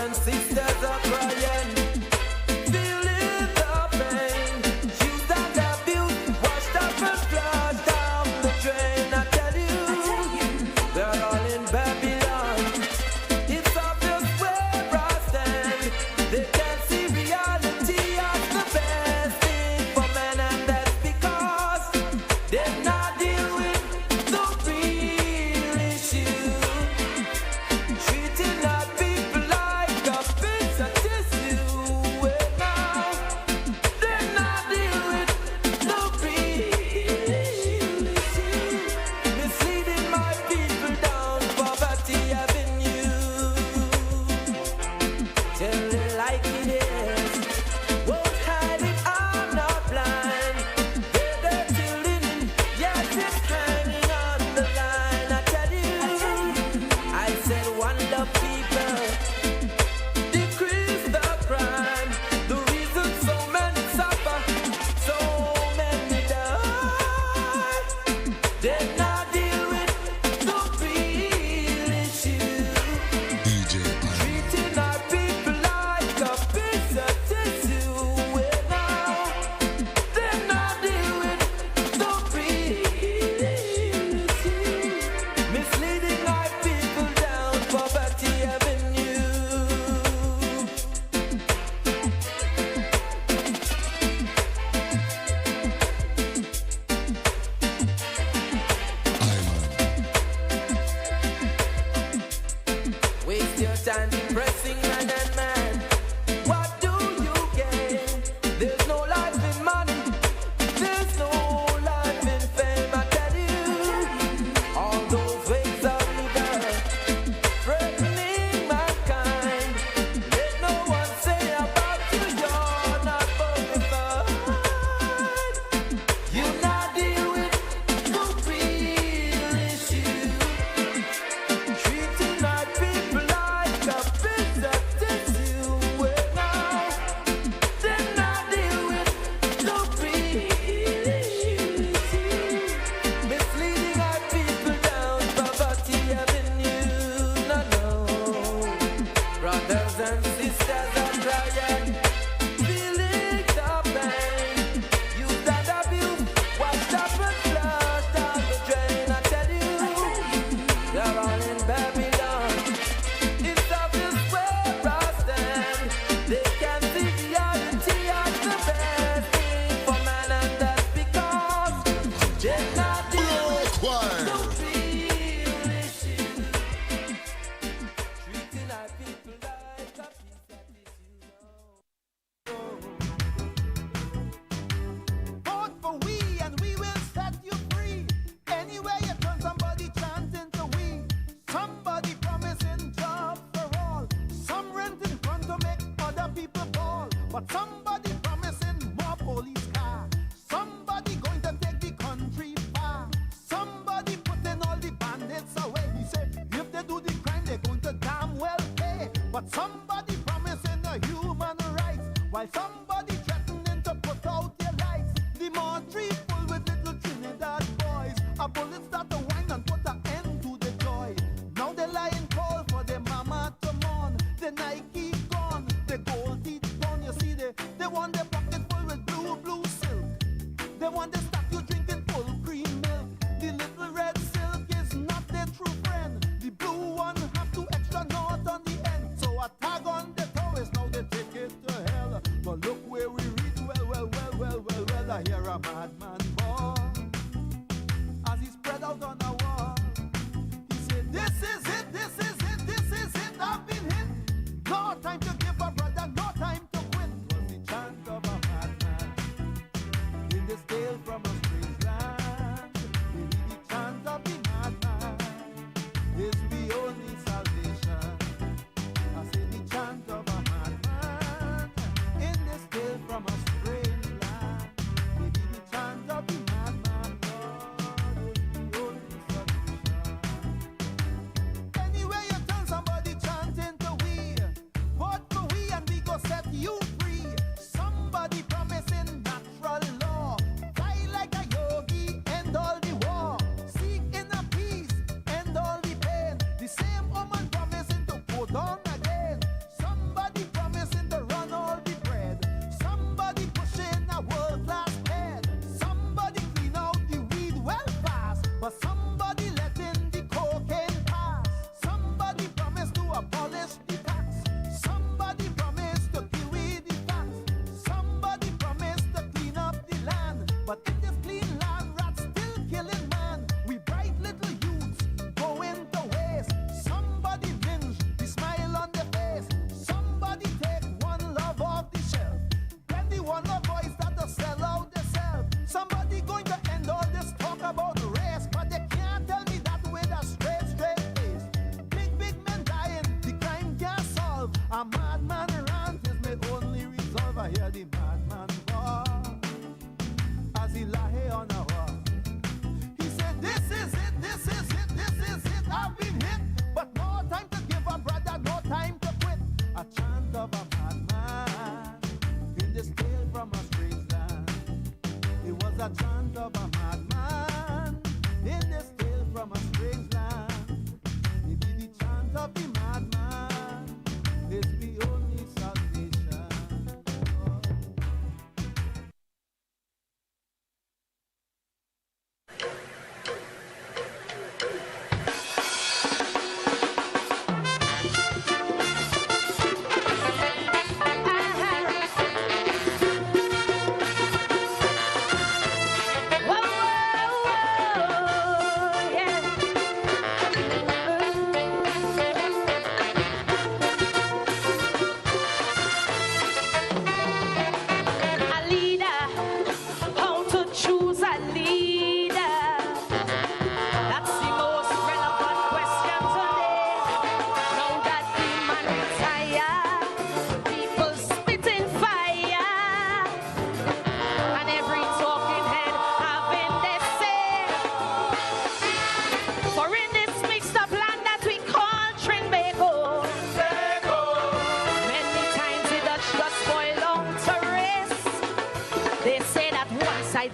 and sisters are crying, feeling the pain. Used and abused, washed up and flushed down the drain. I tell you, they're all in Babylon. It's obvious where I stand. They can't see reality as the best thing for men, and that's because they're not deal with the real issue. Treating our people like a piece of tissue. Well, now they're not deal with the real issue. Misleading my people down poverty avenue. Tell it like it is. Won't hide it, I'm not blind. They're dirty linen, yes, it's hanging on the line. I tell you, I said one love people, decrease the crime. The reason so many suffer, so many die. They're not deal with the real issue. Treating our people like a piece of tissue. Well, now they're not deal with the real issue. Misleading our people down poverty avenue. Waste your time depressing man and man. What do you gain? There's no life in money. There's no life in fame. I tell you, all those ways of leader, threatening mankind. Let no one say about you you're not qualified. You not deal with the real issue. Treating our people like a piece of tissue. Well, now they're not deal with the real issue. Misleading our people down poverty avenue. No, no. Brothers and sisters are crying, feeling the pain. Used and abused, washed up and flushed down the drain. I tell you, they're all in Babylon. It's obvious where I stand. They can see reality as the best thing for man, and that's because they're not dealing with the real issue. Treating our people like a piece of tissue. Vote for we and we will set you free. Anywhere you turn, somebody chanting to we. Somebody promising jobs for all. Some renting front to make other people fall. But somebody promising more police car. Somebody going to take the country far. Somebody putting all the bandits away. He said if they do the crime, they're going to damn well pay. But somebody promising the human rights, while somebody threatening to put out their lights. The mortuary full with little Trinidad boys. A bullet start to whine and put an end to the joy. Now they're lying cold for their mama to mourn. The Nike gone, the gold teeth gone. You see, they want their pocket full with blue silk. They want the statue drinking full cream milk. The little red silk is not their true friend. The blue one have two extra knots on the end. So a tag on the toes, now they take it to hell. But look where we reach, well, I hear a madman born. As he spread out on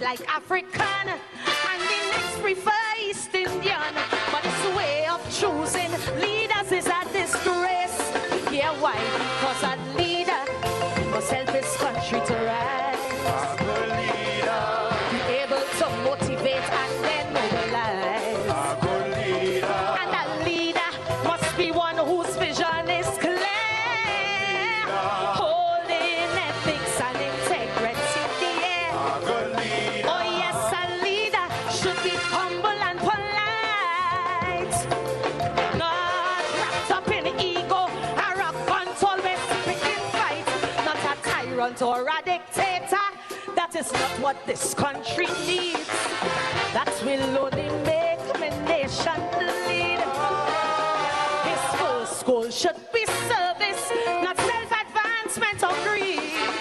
like African, and the next prefer East Indian. But this way of choosing leaders is a disgrace. Yeah, why? Because a leader must help his country to rise. A good leader. Be able to motivate and then mobilize. A good leader. And a leader must be one whose vision is clear, holding ethics and integrity. Yeah. A good leader. Oh yes, a leader should be humble and polite, not wrapped up in ego, arrogant, always picking fight, not a tyrant or a dictator. That is not what this country needs. That will only make my nation lead. His first goal should be service, not self-advancement or greed.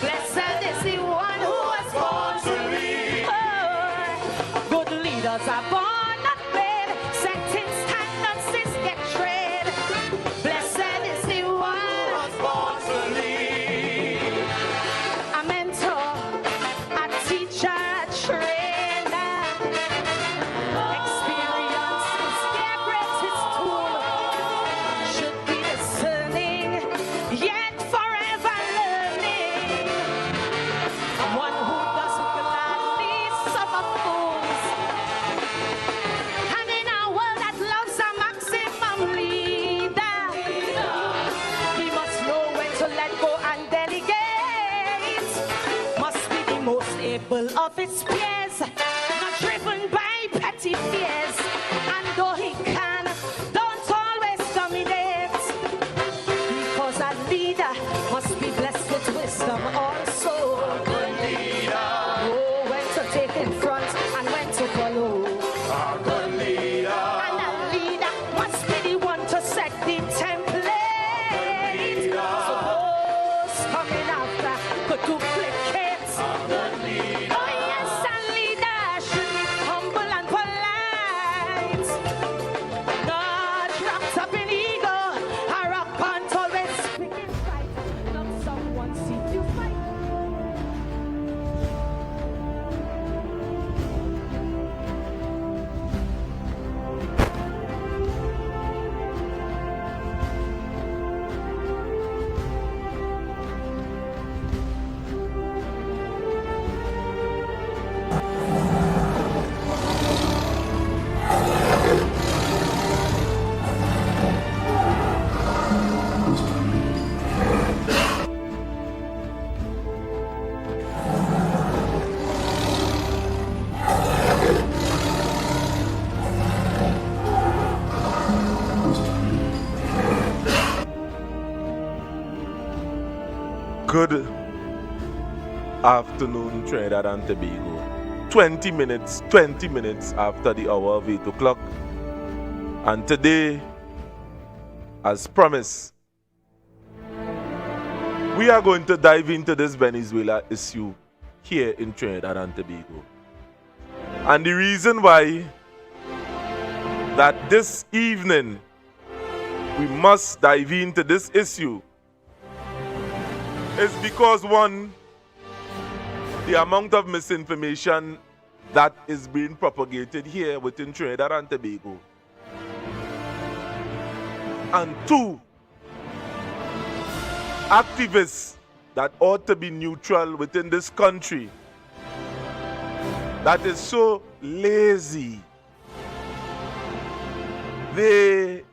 Blessed is the one who was born to lead. Oh, good leaders are born, not bred. Setting standards is get tread. Blessed is the one who was born to lead. A mentor, a teacher, a trainer. Experience is their greatest tool. Should be discerning, yet forever learning. One who doesn't gladly suffer fools. And in a world that loves a maximum leader, he must know when to let go and delegate. Must be the most able of his peers, not driven by petty fears. And though he can, don't always dominate, because a leader must be blessed with wisdom also. Good leader. Oh, when to take in front and when to follow. A good leader. And a leader must be the one to set the template. So those coming after could duplicate. A good leader. Oh yes, a leader should be humble and polite, not wrapped up in ego, arrogant, always picking fight, not someone see to fight. Good afternoon, Trinidad and Tobago. 20 minutes after the hour of 8 o'clock. And today, as promised, we are going to dive into this Venezuela issue here in Trinidad and Tobago. And the reason why that this evening we must dive into this issue is because, one, the amount of misinformation that is being propagated here within Trinidad and Tobago. And two, activists that ought to be neutral within this country that is so lazy. They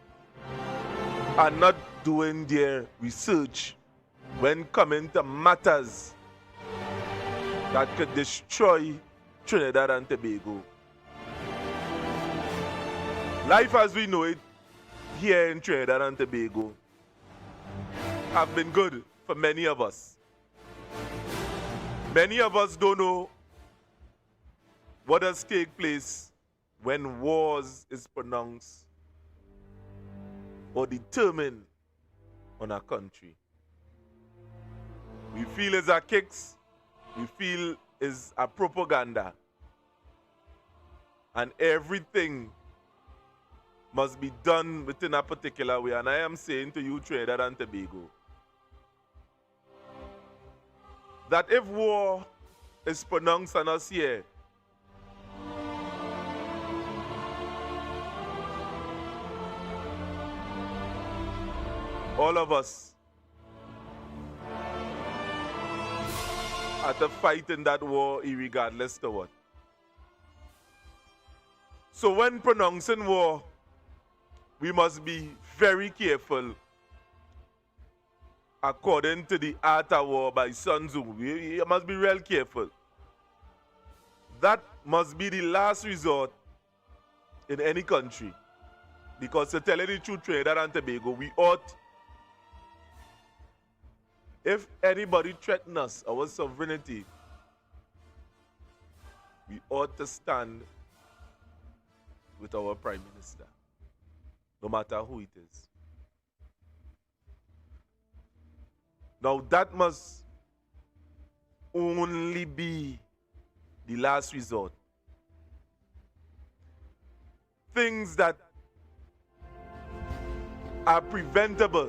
are not doing their research when coming to matters that could destroy Trinidad and Tobago. Life as we know it here in Trinidad and Tobago have been good for many of us. Many of us don't know what does take place when wars is pronounced or determined on a country. We feel it's a kicks, we feel it's a propaganda, and everything must be done within a particular way. And I am saying to you, Trinidad and Tobago, that if war is pronounced on us here, all of us are to fight in that war irregardless to what. So when pronouncing war, we must be very careful according to the art of war by Sun Tzu. We must be real careful. That must be the last resort in any country. Because to tell you the truth, Trinidad and Tobago, we ought, if anybody threatens us, our sovereignty, we ought to stand with our Prime Minister, no matter who it is. Now that must only be the last resort. Things that are preventable,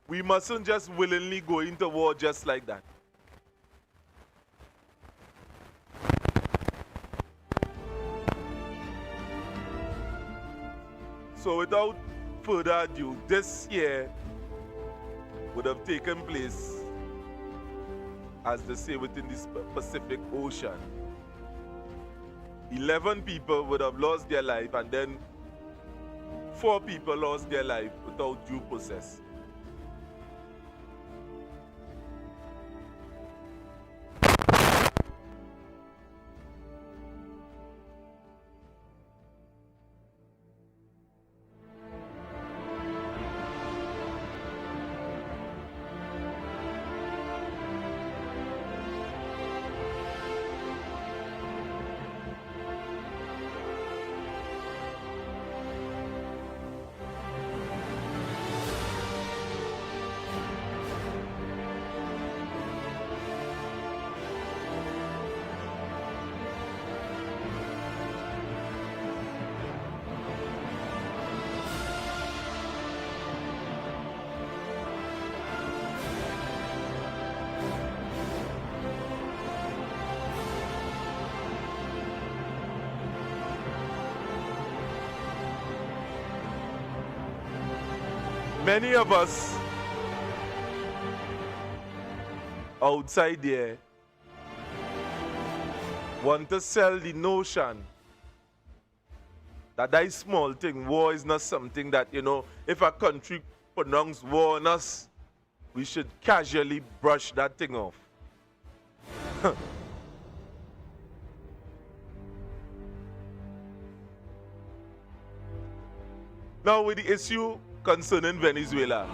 we mustn't just willingly go into war just like that. So without further ado, this year would have taken place, as they say, within the Pacific Ocean. 11 people would have lost their life, and then 4 people lost their life without due process. Many of us outside there want to sell the notion that that small thing, war is not something that, if a country pronounces war on us, we should casually brush that thing off. Now with the issue concerning Venezuela,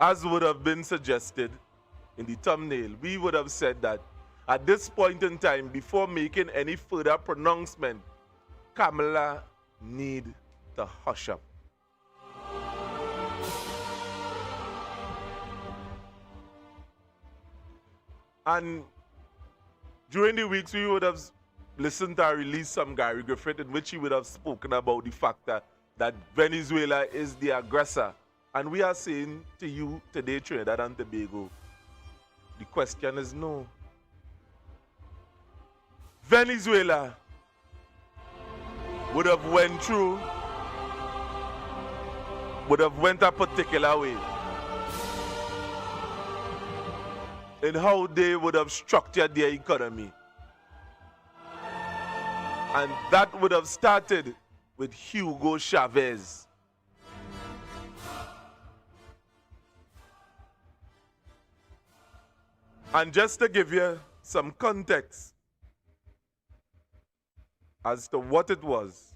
as would have been suggested in the thumbnail, we would have said that at this point in time, before making any further pronouncement, Kamla need to hush up. And during the weeks, we would have listened to her release some Gary Griffith, in which he would have spoken about the fact that Venezuela is the aggressor. And we are saying to you today, Trinidad and Tobago, the question is no. Venezuela would have went a particular way in how they would have structured their economy. And that would have started with Hugo Chavez. And just to give you some context as to what it was,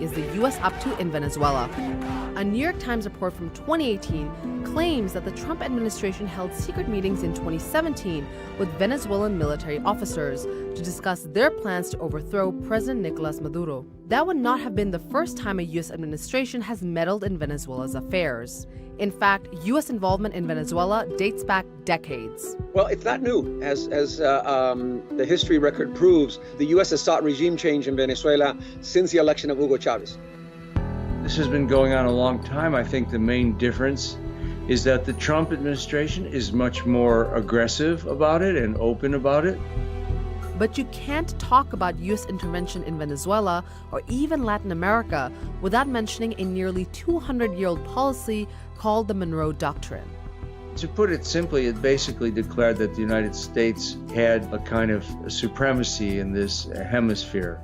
is the U.S. up to in Venezuela? A New York Times report from 2018 claims that the Trump administration held secret meetings in 2017 with Venezuelan military officers to discuss their plans to overthrow President Nicolas Maduro. that would not have been the first time a U.S. administration has meddled in Venezuela's affairs. In fact, U.S. involvement in Venezuela dates back decades. Well, it's not new. As the history record proves, the U.S. has sought regime change in Venezuela since the election of Hugo Chavez. This has been going on a long time. I think the main difference is that the Trump administration is much more aggressive about it and open about it. But you can't talk about U.S. intervention in Venezuela or even Latin America without mentioning a nearly 200-year-old policy called the Monroe Doctrine. To put it simply, it basically declared that the United States had a kind of supremacy in this hemisphere.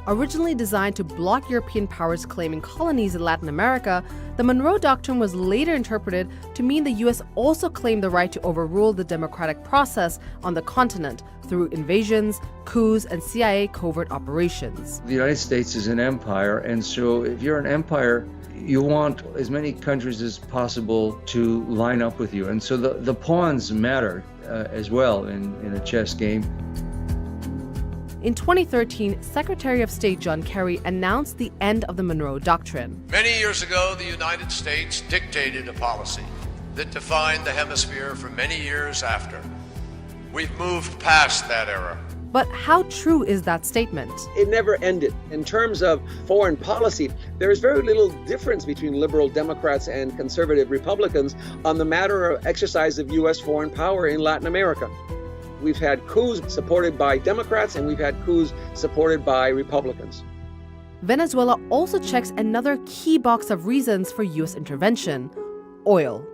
Originally designed to block European powers claiming colonies in Latin America, the Monroe Doctrine was later interpreted to mean the U.S. also claimed the right to overrule the democratic process on the continent through invasions, coups, and CIA covert operations. The United States is an empire, and so if you're an empire, you want as many countries as possible to line up with you. And so the pawns matter as well in a chess game. In 2013, Secretary of State John Kerry announced the end of the Monroe Doctrine. Many years ago, the United States dictated a policy that defined the hemisphere for many years after. We've moved past that era. But how true is that statement? It never ended. In terms of foreign policy, there is very little difference between liberal Democrats and conservative Republicans on the matter of exercise of U.S. foreign power in Latin America. We've had coups supported by Democrats and we've had coups supported by Republicans. Venezuela also checks another key box of reasons for U.S. intervention: oil.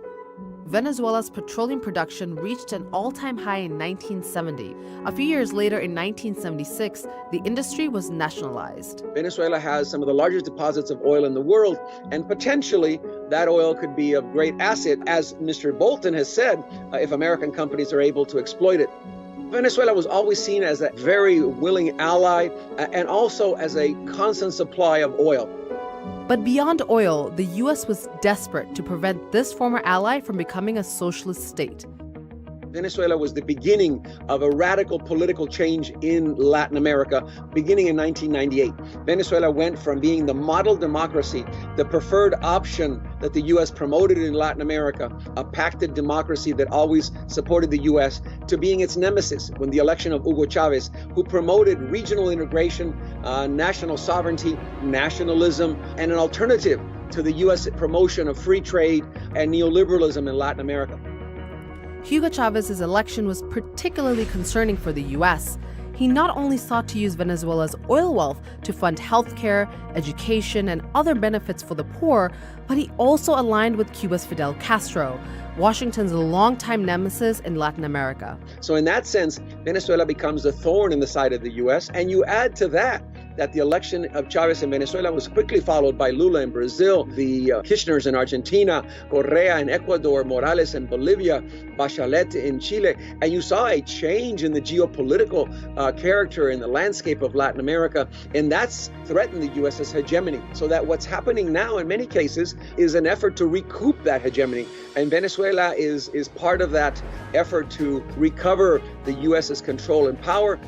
Venezuela's petroleum production reached an all-time high in 1970. A few years later, in 1976, the industry was nationalized. Venezuela has some of the largest deposits of oil in the world, and potentially that oil could be a great asset, as Mr. Bolton has said, if American companies are able to exploit it. Venezuela was always seen as a very willing ally and also as a constant supply of oil. But beyond oil, the U.S. was desperate to prevent this former ally from becoming a socialist state. Venezuela was the beginning of a radical political change in Latin America, beginning in 1998. Venezuela went from being the model democracy, the preferred option that the U.S. promoted in Latin America, a pacted democracy that always supported the U.S., to being its nemesis when the election of Hugo Chavez, who promoted regional integration, national sovereignty, nationalism, and an alternative to the U.S. promotion of free trade and neoliberalism in Latin America. Hugo Chavez's election was particularly concerning for the U.S. He not only sought to use Venezuela's oil wealth to fund healthcare, education, and other benefits for the poor, but he also aligned with Cuba's Fidel Castro, Washington's longtime nemesis in Latin America. So in that sense, Venezuela becomes a thorn in the side of the U.S. And you add to that the election of Chavez in Venezuela was quickly followed by Lula in Brazil, the Kirchners in Argentina, Correa in Ecuador, Morales in Bolivia, Bachelet in Chile. And you saw a change in the geopolitical character in the landscape of Latin America. And that's threatened the U.S.'s hegemony. So that what's happening now in many cases is an effort to recoup that hegemony. And Venezuela is part of that effort to recover the U.S.'s control and power.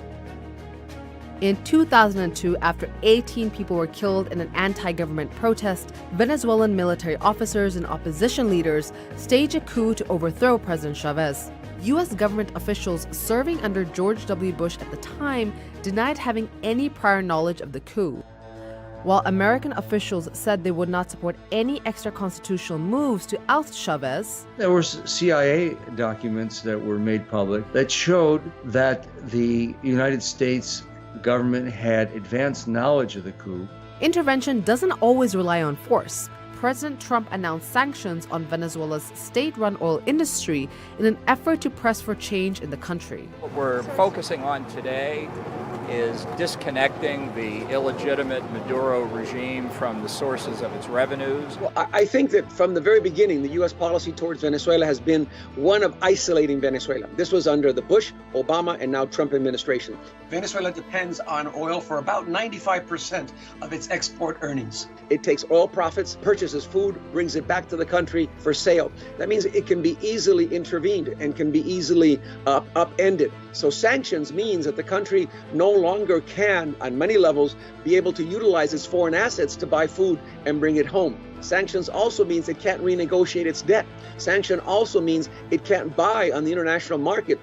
In 2002, after 18 people were killed in an anti-government protest, Venezuelan military officers and opposition leaders staged a coup to overthrow President Chavez. U.S. government officials serving under George W. Bush at the time denied having any prior knowledge of the coup. While American officials said they would not support any extra-constitutional moves to oust Chavez, there were CIA documents that were made public that showed that the United States government had advanced knowledge of the coup. Intervention doesn't always rely on force. President Trump announced sanctions on Venezuela's state-run oil industry in an effort to press for change in the country. What we're focusing on today is disconnecting the illegitimate Maduro regime from the sources of its revenues. Well, I think that from the very beginning, the U.S. policy towards Venezuela has been one of isolating Venezuela. This was under the Bush, Obama, and now Trump administration. Venezuela depends on oil for about 95% of its export earnings. It takes oil profits, purchases food, brings it back to the country for sale. That means it can be easily intervened and can be easily upended. So sanctions means that the country no longer can, on many levels, be able to utilize its foreign assets to buy food and bring it home. Sanctions also means it can't renegotiate its debt. Sanction also means it can't buy on the international market.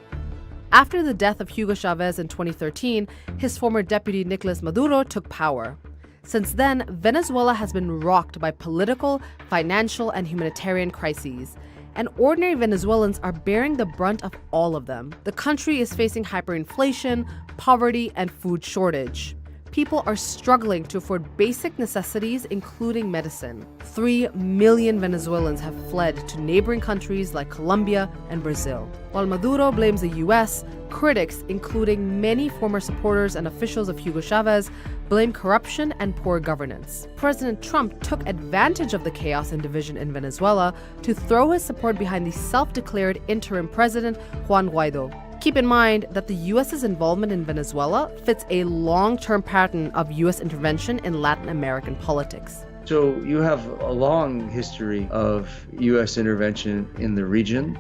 After the death of Hugo Chavez in 2013, his former deputy Nicolas Maduro took power. Since then, Venezuela has been rocked by political, financial, and humanitarian crises. And ordinary Venezuelans are bearing the brunt of all of them. The country is facing hyperinflation, poverty, and food shortage. People are struggling to afford basic necessities, including medicine. 3 million Venezuelans have fled to neighboring countries like Colombia and Brazil. While Maduro blames the U.S., critics, including many former supporters and officials of Hugo Chavez, blame corruption and poor governance. President Trump took advantage of the chaos and division in Venezuela to throw his support behind the self-declared interim president, Juan Guaido. Keep in mind that the U.S.'s involvement in Venezuela fits a long-term pattern of U.S. intervention in Latin American politics. So you have a long history of U.S. intervention in the region,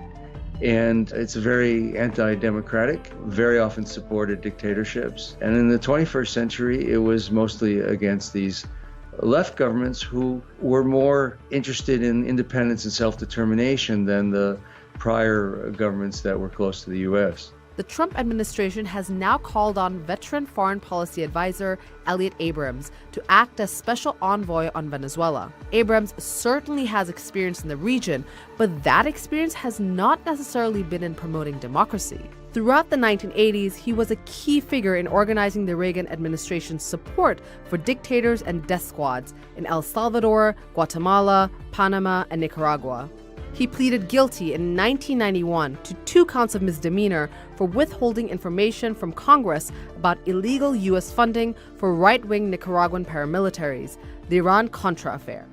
and it's very anti-democratic, very often supported dictatorships. And in the 21st century, it was mostly against these left governments who were more interested in independence and self-determination than the prior governments that were close to the U.S. The Trump administration has now called on veteran foreign policy advisor Elliott Abrams to act as special envoy on Venezuela. Abrams certainly has experience in the region, but that experience has not necessarily been in promoting democracy. Throughout the 1980s, he was a key figure in organizing the Reagan administration's support for dictators and death squads in El Salvador, Guatemala, Panama, and Nicaragua. He pleaded guilty in 1991 to 2 counts of misdemeanor for withholding information from Congress about illegal U.S. funding for right-wing Nicaraguan paramilitaries, the Iran-Contra affair.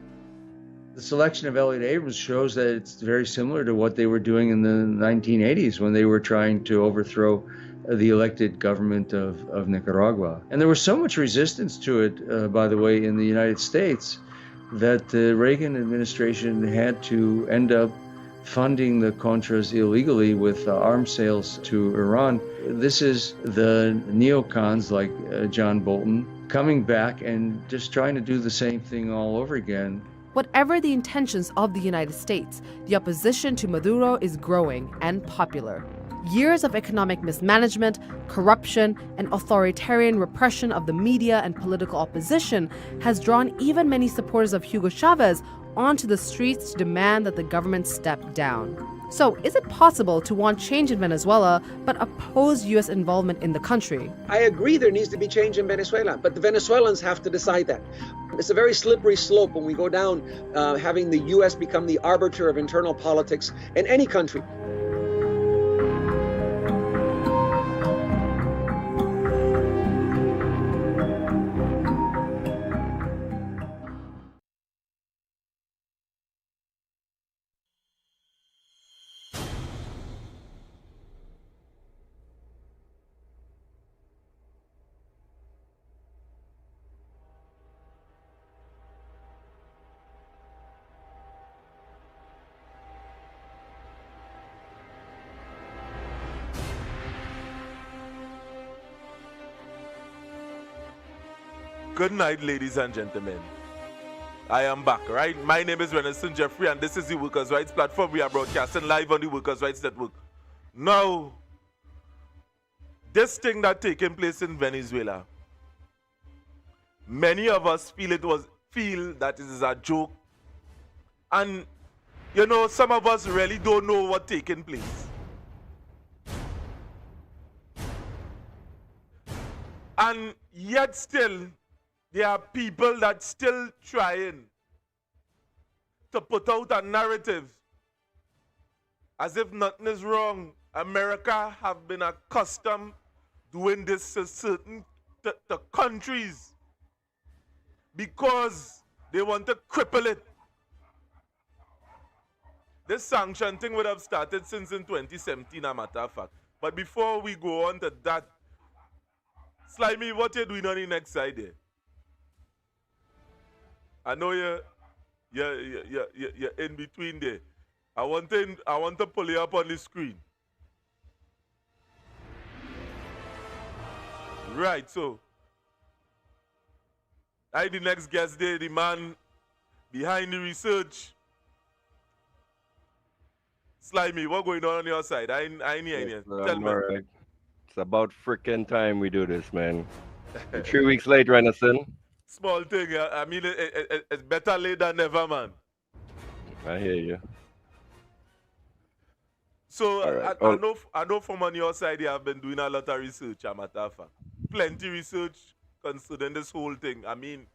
The selection of Elliott Abrams shows that it's very similar to what they were doing in the 1980s when they were trying to overthrow the elected government of Nicaragua. And there was so much resistance to it, by the way, in the United States, that the Reagan administration had to end up funding the Contras illegally with arms sales to Iran. This is the neocons like John Bolton coming back and just trying to do the same thing all over again. Whatever the intentions of the United States, the opposition to Maduro is growing and popular. Years of economic mismanagement, corruption, and authoritarian repression of the media and political opposition has drawn even many supporters of Hugo Chavez onto the streets to demand that the government step down. So, is it possible to want change in Venezuela but oppose U.S. involvement in the country? I agree there needs to be change in Venezuela, but the Venezuelans have to decide that. It's a very slippery slope when we go down having the U.S. become the arbiter of internal politics in any country. Good night, ladies and gentlemen. I am back, right? My name is Renison Jeffrey, and this is the Workers' Rights Platform. We are broadcasting live on the Workers' Rights Network. Now, this thing that's taking place in Venezuela, many of us feel that it is a joke. And, you know, some of us really don't know what's taking place. And yet still, there are people that still trying to put out a narrative as if nothing is wrong. America have been accustomed doing this to certain to countries because they want to cripple it. This sanction thing would have started since in 2017, a matter of fact. But before we go on to that, Slimy, what you doing on the next side there? I know you're in between there. I want to pull you up on the screen. Right, so I the next guest there, the man behind the research. Slimy, what going on your side? I ain't hear Yes, you. Tell I'm me. all right. It's about freaking time we do this, man. You're 3 weeks late, Renison. Small thing. I mean, it's better late than never, man. I hear you. So All right. I know from on your side you have been doing a lot of research, a matter of fact. Plenty research concerning this whole thing. I mean,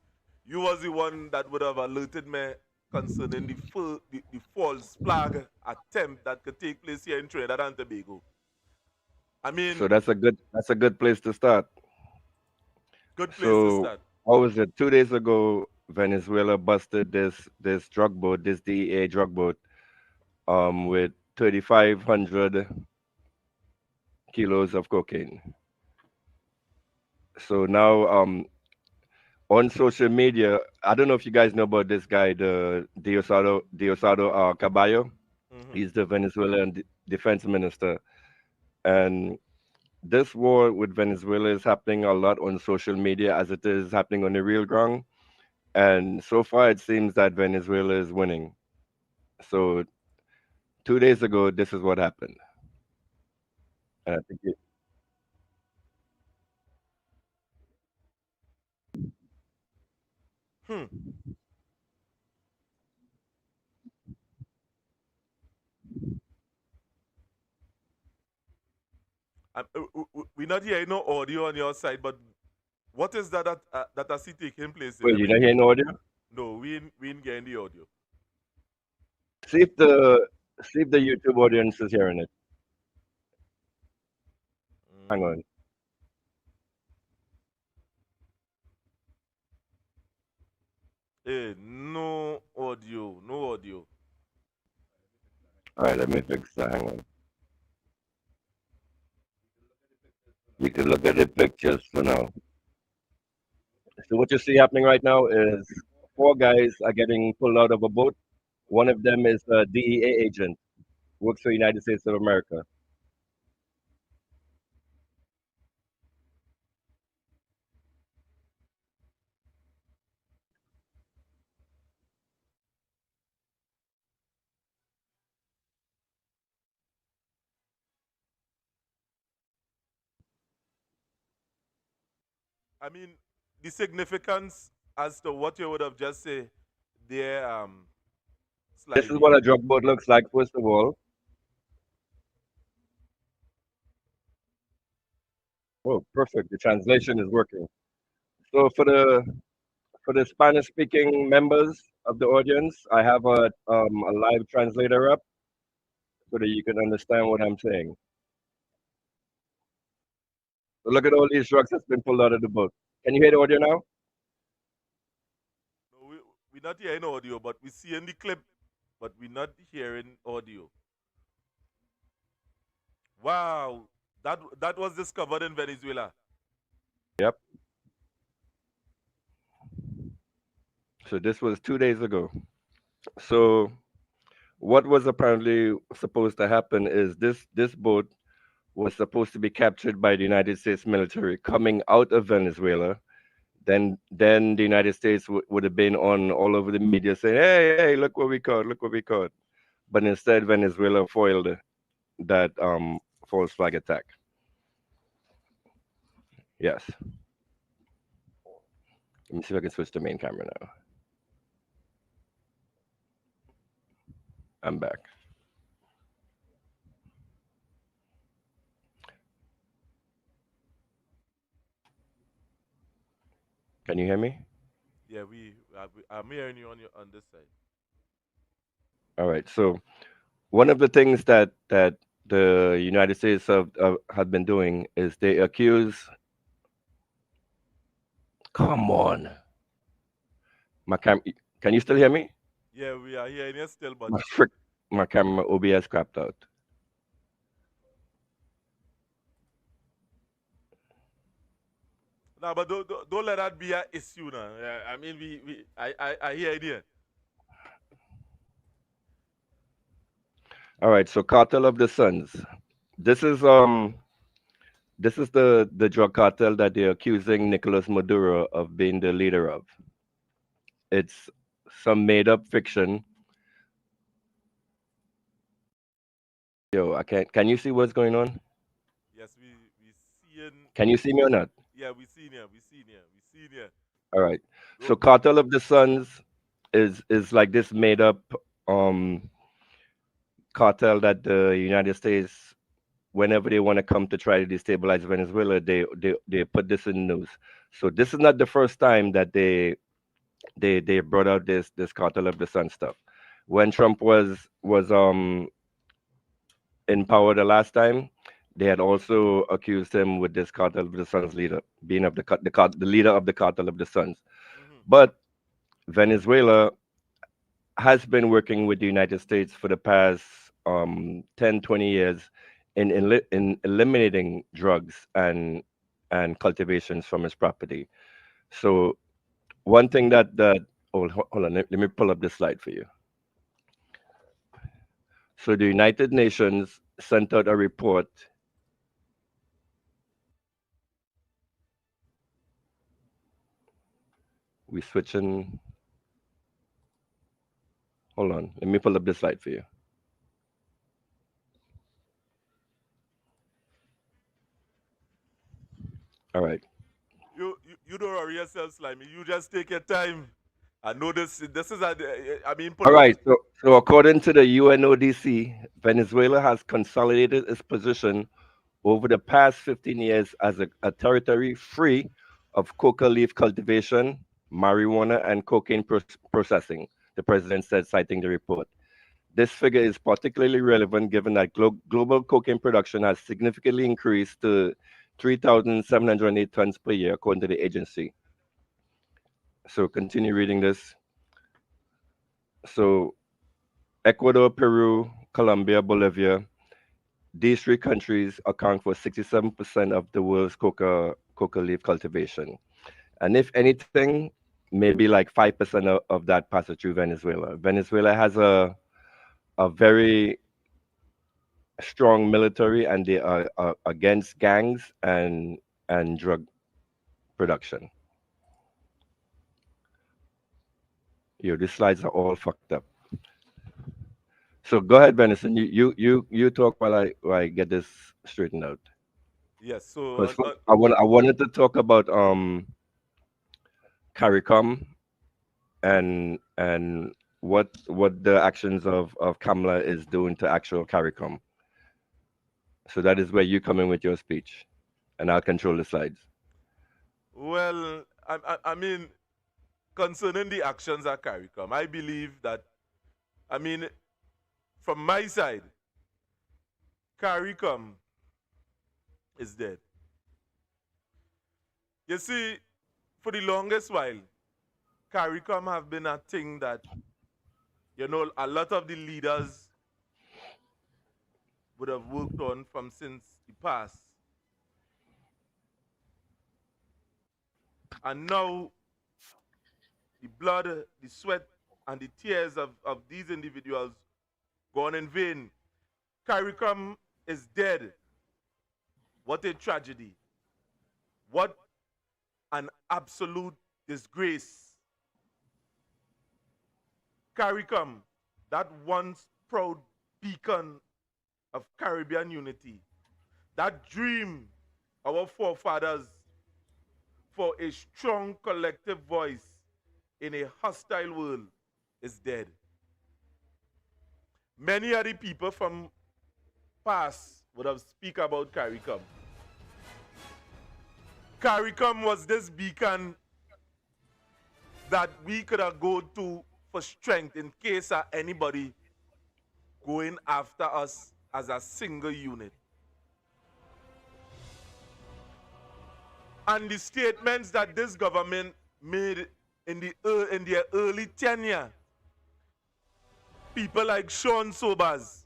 you was the one that would have alerted me concerning the false flag attempt that could take place here in Trinidad and Tobago. I mean, So that's a good place to start. good place to So start. what was it? 2 days ago, Venezuela busted this drug boat, this DEA drug boat, with 3,500 kilos of cocaine. So now, on social media, I don't know if you guys know about this guy, the Diosdado Caballo. Hmm. He's the Venezuelan defense minister, and this war with Venezuela is happening a lot on social media as it is happening on the real ground. And so far, it seems that Venezuela is winning. So 2 days ago, this is what happened. And I think Hmm. We not hearing no audio on your side, but what is that I see taking place there? well, Let you me. not hearing audio? No, we ain't getting the audio. See if the YouTube audience is hearing it. Hang Mm. on. No audio, no audio. All right, let me fix that. Hang on. You can look at the pictures for now. So what you see happening right now is four guys are getting pulled out of a boat. One of them is a DEA agent, works for the United States of America. I mean, the significance as to what you would have just said there, This is Slimy. what a drug boat looks like, first of all. Oh, perfect. The translation is working. So for the Spanish speaking members of the audience, I have a live translator up so that you can understand what I'm saying. So look at all these drugs that's been pulled out of the boat. Can you hear the audio now? No, we not hearing audio, but we see in the clip, but we not hearing audio. Wow, that was discovered in Venezuela. Yep. So this was 2 days ago. So what was apparently supposed to happen is this boat was supposed to be captured by the United States military coming out of Venezuela. Then the United States would have been on all over the media saying, hey, look what we caught, look what we caught. But instead, Venezuela foiled that false flag attack. Yes. Let me see if I can switch to main camera now. I'm back. Can you hear me? Yeah, I'm hearing you on this side. All right. So one of the things that the United States have been doing is they accuse. Come on, my cam. Can you still hear me? Yeah, we are hearing you still, but My frick, my camera OBS crapped out. no, but don't let that be an issue now. Yeah, I mean, I hear it here. All right. So Cartel of the Suns. This is This is the drug cartel that they're accusing Nicolas Maduro of being the leader of. It's some made up fiction. Yo, I can't. Can you see what's going on? Yes, we seeing. Can you see me or not? Yeah, we seen here. We seen here. We seen here. All right. So Go. Cartel of the Suns is like this made up um cartel that the United States, whenever they want to come to try to destabilize Venezuela, they put this in the news. So this is not the first time that they brought out this Cartel of the Sun stuff. When Trump was in power the last time, they had also accused him with this Cartel of the Suns leader, being of the leader of the Cartel of the Suns. Mhm. But Venezuela has been working with the United States for the past 10, 20 years in eliminating drugs and cultivations from its property. So one thing that hold on, let me pull up this slide for you. So the United Nations sent out a report. We switching. Hold on, let me pull up this slide for you. All right. You don't worry yourself, Slimy. You just take your time. I know this is I mean All pull up. right. So according to the UNODC, Venezuela has consolidated its position over the past 15 years as a territory free of coca leaf cultivation, marijuana, and cocaine processing, the president said, citing the report. This figure is particularly relevant given that global cocaine production has significantly increased to 3,708 tons per year, according to the agency. So continue reading this. So Ecuador, Peru, Colombia, Bolivia, these three countries account for 67% of the world's coca leaf cultivation. And if anything, maybe like 5% of that passes through Venezuela. Venezuela has a very strong military, and they are against gangs and drug production. Yo, these slides are all fucked up. So go ahead, Venison. You talk while I get this straightened out. Yes, so Because I wanted to talk about CARICOM and what the actions of Kamla is doing to actual CARICOM. So that is where you come in with your speech, and I'll control the slides. well, I mean, concerning the actions at CARICOM, I believe that, I mean, from my side, CARICOM is dead. You see, for the longest while, CARICOM have been a thing that, you know, a lot of the leaders would have worked on from since the past. And now, the blood, the sweat, and the tears of these individuals gone in vain. CARICOM is dead. What a tragedy. What an absolute disgrace. CARICOM, that once proud beacon of Caribbean unity, that dream our forefathers for a strong collective voice in a hostile world, is dead. Many of the people from past would have speak about CARICOM. CARICOM was this beacon that we could have go to for strength in case of anybody going after us as a single unit. And the statements that this government made in their early tenure, people like Sean Sobers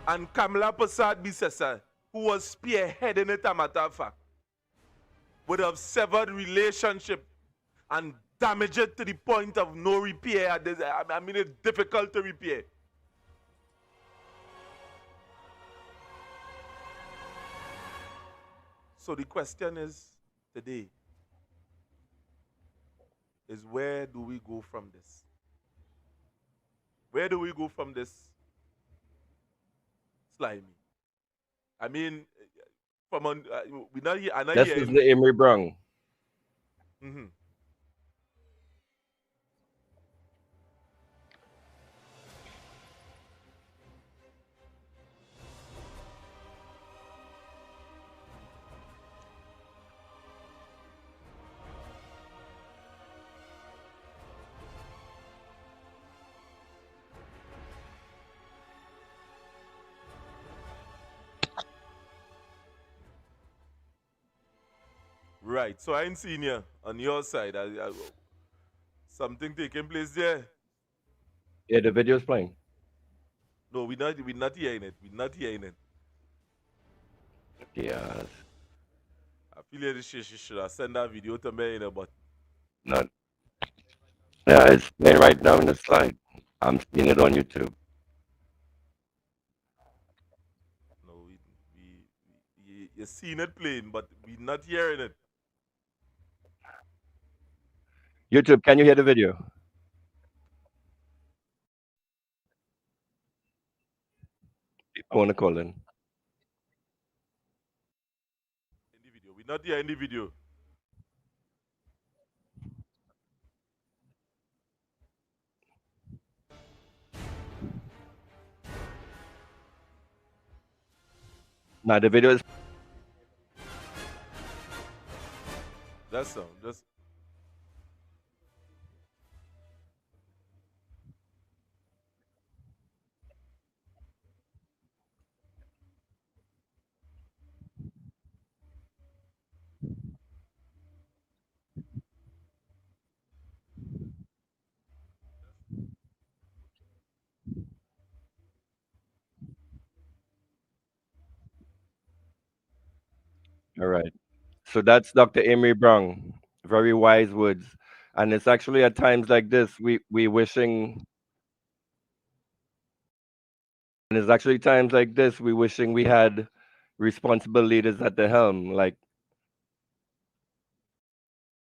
and Kamla Persad-Bissessar, who was spearheading it, a matter of fact, would have severed relationship and damaged it to the point of no repair. I mean, it's difficult to repair. So the question is today is, where do we go from this? Where do we go from this slimy? I mean, from on, we not here. I not This here. is the Emery Brown. Mm-hmm. Right. So I ain't seen you on your side. Something taking place there. Yeah, the video is playing. No, we not hearing it. We not hearing it. Yeah, I feel like she should have sent that video to me, but not. Yeah, it's playing right now in the slide. I'm seeing it on YouTube. no, you seen it playing, but we not hearing it. YouTube, can you hear the video? I want to call in. In the video, we not hearing the video. Now the video is. That sound just. All right. So that's Dr. Emery Brown. Very wise words. And it's actually at times like this we wishing. And it's actually times like this we wishing we had responsible leaders at the helm. Like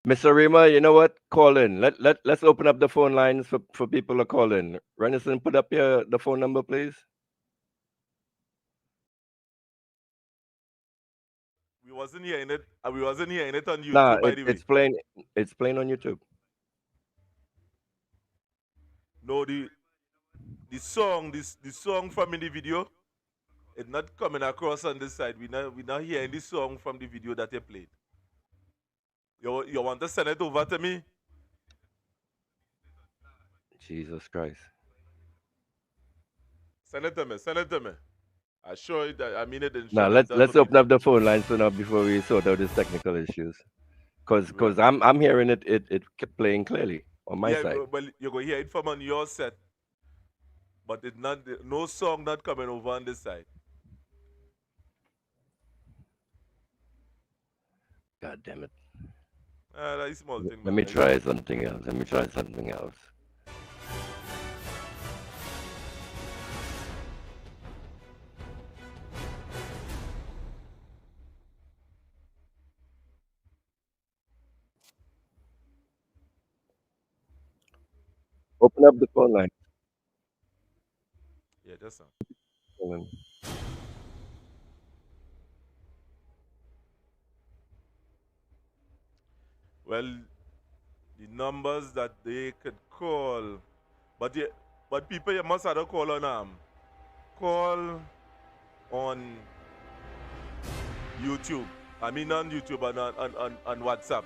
Mr. Rima, you know what? Call in. Let's open up the phone lines for people to call in. Renison, put up the phone number, please. We wasn't hearing it. We wasn't hearing it on YouTube, Nah, by the way. it's playing on YouTube. No, the song from in the video, it's not coming across on this side. We not hearing the song from the video that you played. You want to send it over to me? Jesus Christ. Send it to me. Send it to me. I show it. I mean it. Now let's open up the phone lines so now before we sort out these technical issues, because I'm hearing it kept playing clearly on my side. Well, you're gonna hear it from on your set, but it's not. No song not coming over on this side. God damn it! That's small thing. Let me try something else. Open up the phone line. Yeah, that's all. Well, the numbers that they could call, but people, you must have to call on YouTube. I mean on YouTube and on WhatsApp.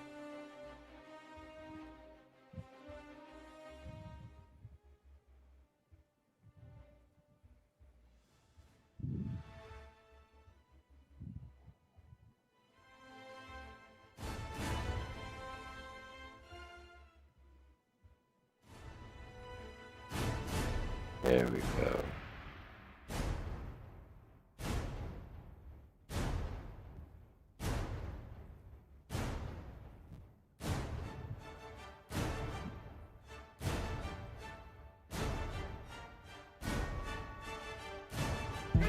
There we go.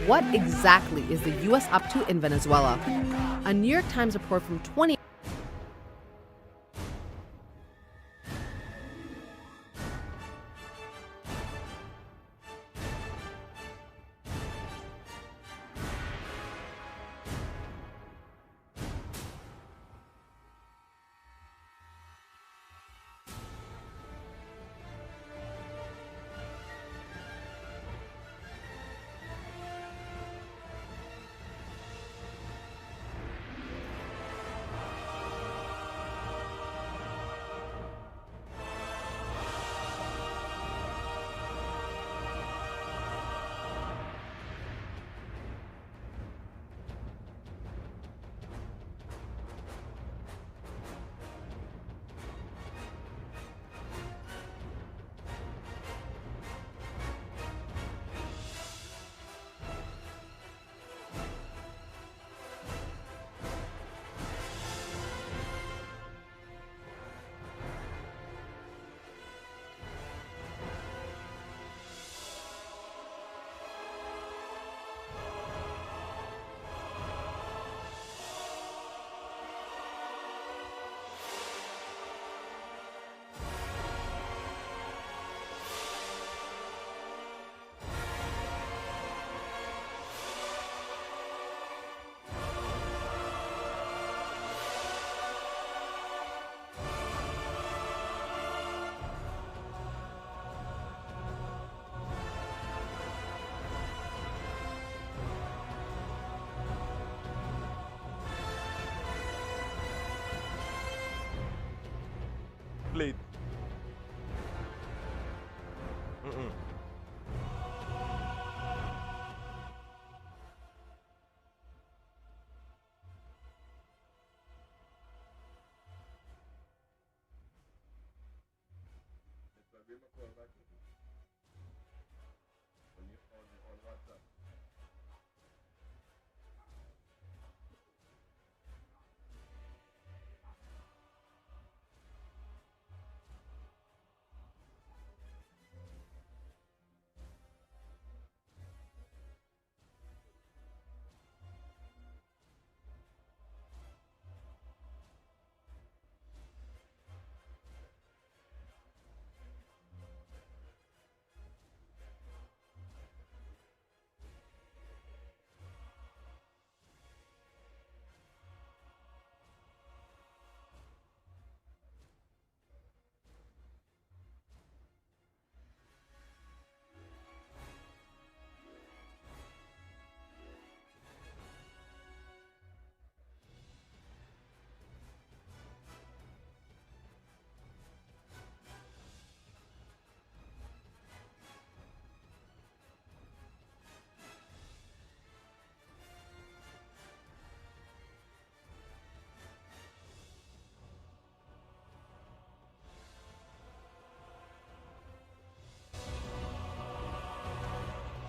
What exactly is the U.S. up to in Venezuela? A New York Times report from 20 Plate. Mm-mm.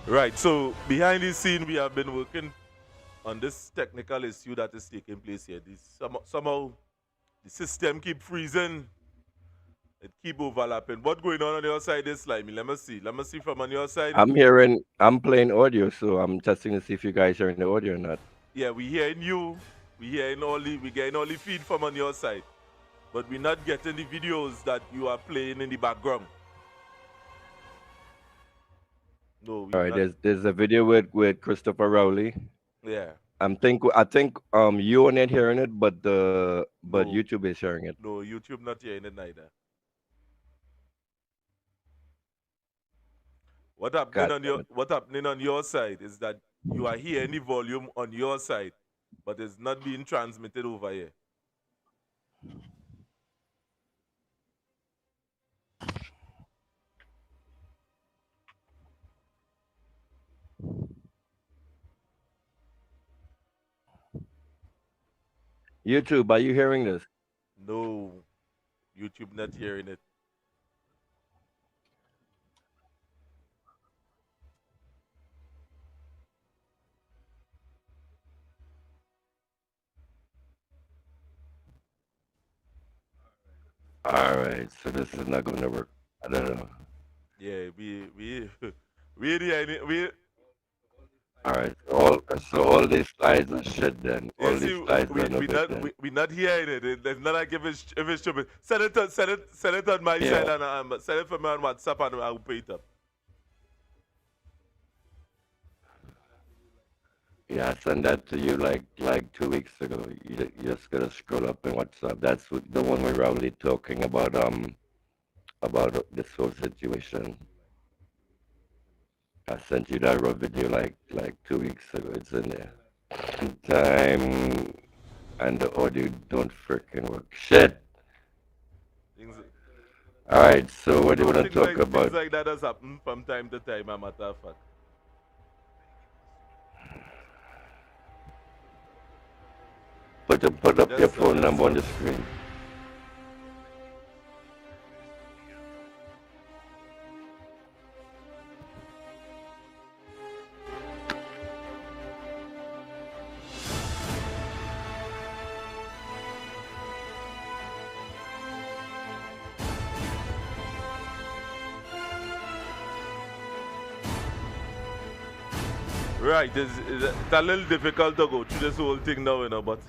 Right, so behind the scene, we have been working on this technical issue that is taking place here. Somehow, the system keep freezing. It keep overlapping. What going on your side is slimy? Let me see. Let me see from on your side. I'm playing audio, so I'm testing to see if you guys hearing the audio or not. Yeah, we hearing you. We getting all the feed from on your side. But we're not getting the videos that you are playing in the background. No, All we're right, not. there's a video with Christopher Rowley. Yeah. I think you are not hearing it, but No. YouTube is hearing it. No, YouTube not hearing it neither. What happening on your side is that you are hearing the volume on your side, but it's not being transmitted over here. YouTube, are you hearing this? No, YouTube not hearing it. All right, so this is not going to work. I don't know. Yeah, we we hearing it. All right. So all these slides are shit then. All You these see, slides we, are no we good not then. we not hearing it. It's not like if it's stupid. Send it on my Yeah. side and send it for me on WhatsApp and I'll pay it up. Yeah, I sent that to you like 2 weeks ago. You just gotta scroll up in WhatsApp. That's the one we're really talking about this whole situation. I sent you that raw video like 2 weeks ago. It's in there. Time and the audio don't freaking work. Shit. Things, All right. So what do you want to things talk like about? things like that has happened from time to time. A matter of fact. Put up your Yes, sir, phone yes, number on sir. the screen. Right, it's a little difficult to go through this whole thing now, but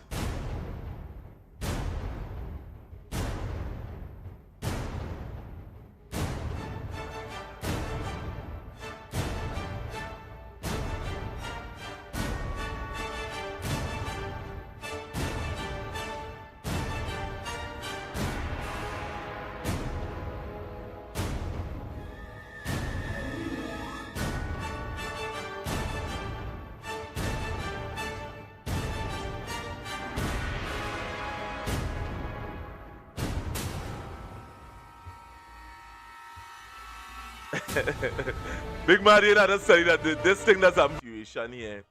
Big man, you know, just saying that this thing that's a situation here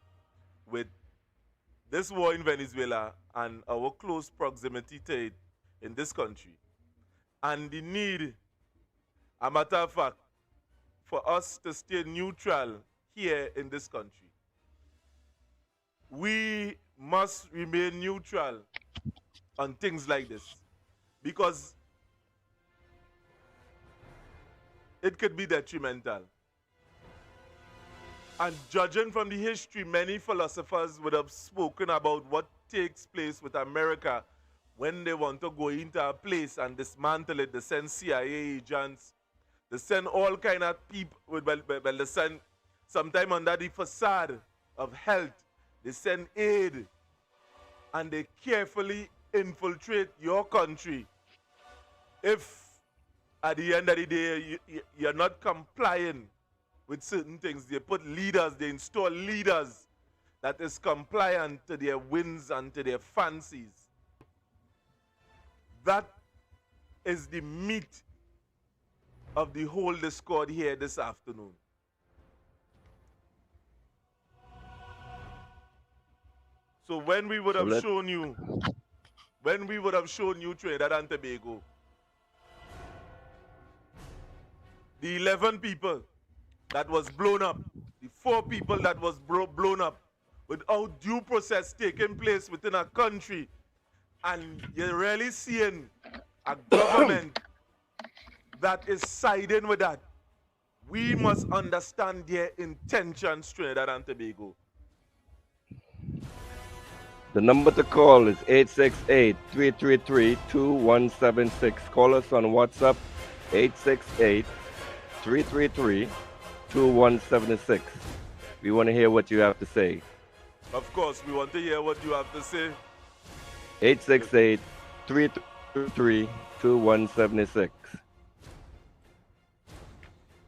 with this war in Venezuela and our close proximity to it in this country, and the need, a matter of fact, for us to stay neutral here in this country. We must remain neutral on things like this because it could be detrimental. And judging from the history, many philosophers would have spoken about what takes place with America when they want to go into a place and dismantle it. They send CIA agents, they send all kind of people, they send sometime under the facade of health, they send aid, and they carefully infiltrate your country. If at the end of the day you're not complying with certain things, they put leaders, they install leaders that is compliant to their whims and to their fancies. That is the meat of the whole discord here this afternoon. So when we would have shown you Trinidad and Tobago, the 11 people that was blown up, the 4 people that was blown up without due process taking place within a country, and you're really seeing a government that is siding with that. We must understand their intentions, Trinidad and Tobago. The number to call is 868-333-2176. Call us on WhatsApp, 868-333-2176. We want to hear what you have to say. Of course, we want to hear what you have to say. 868-333-2176.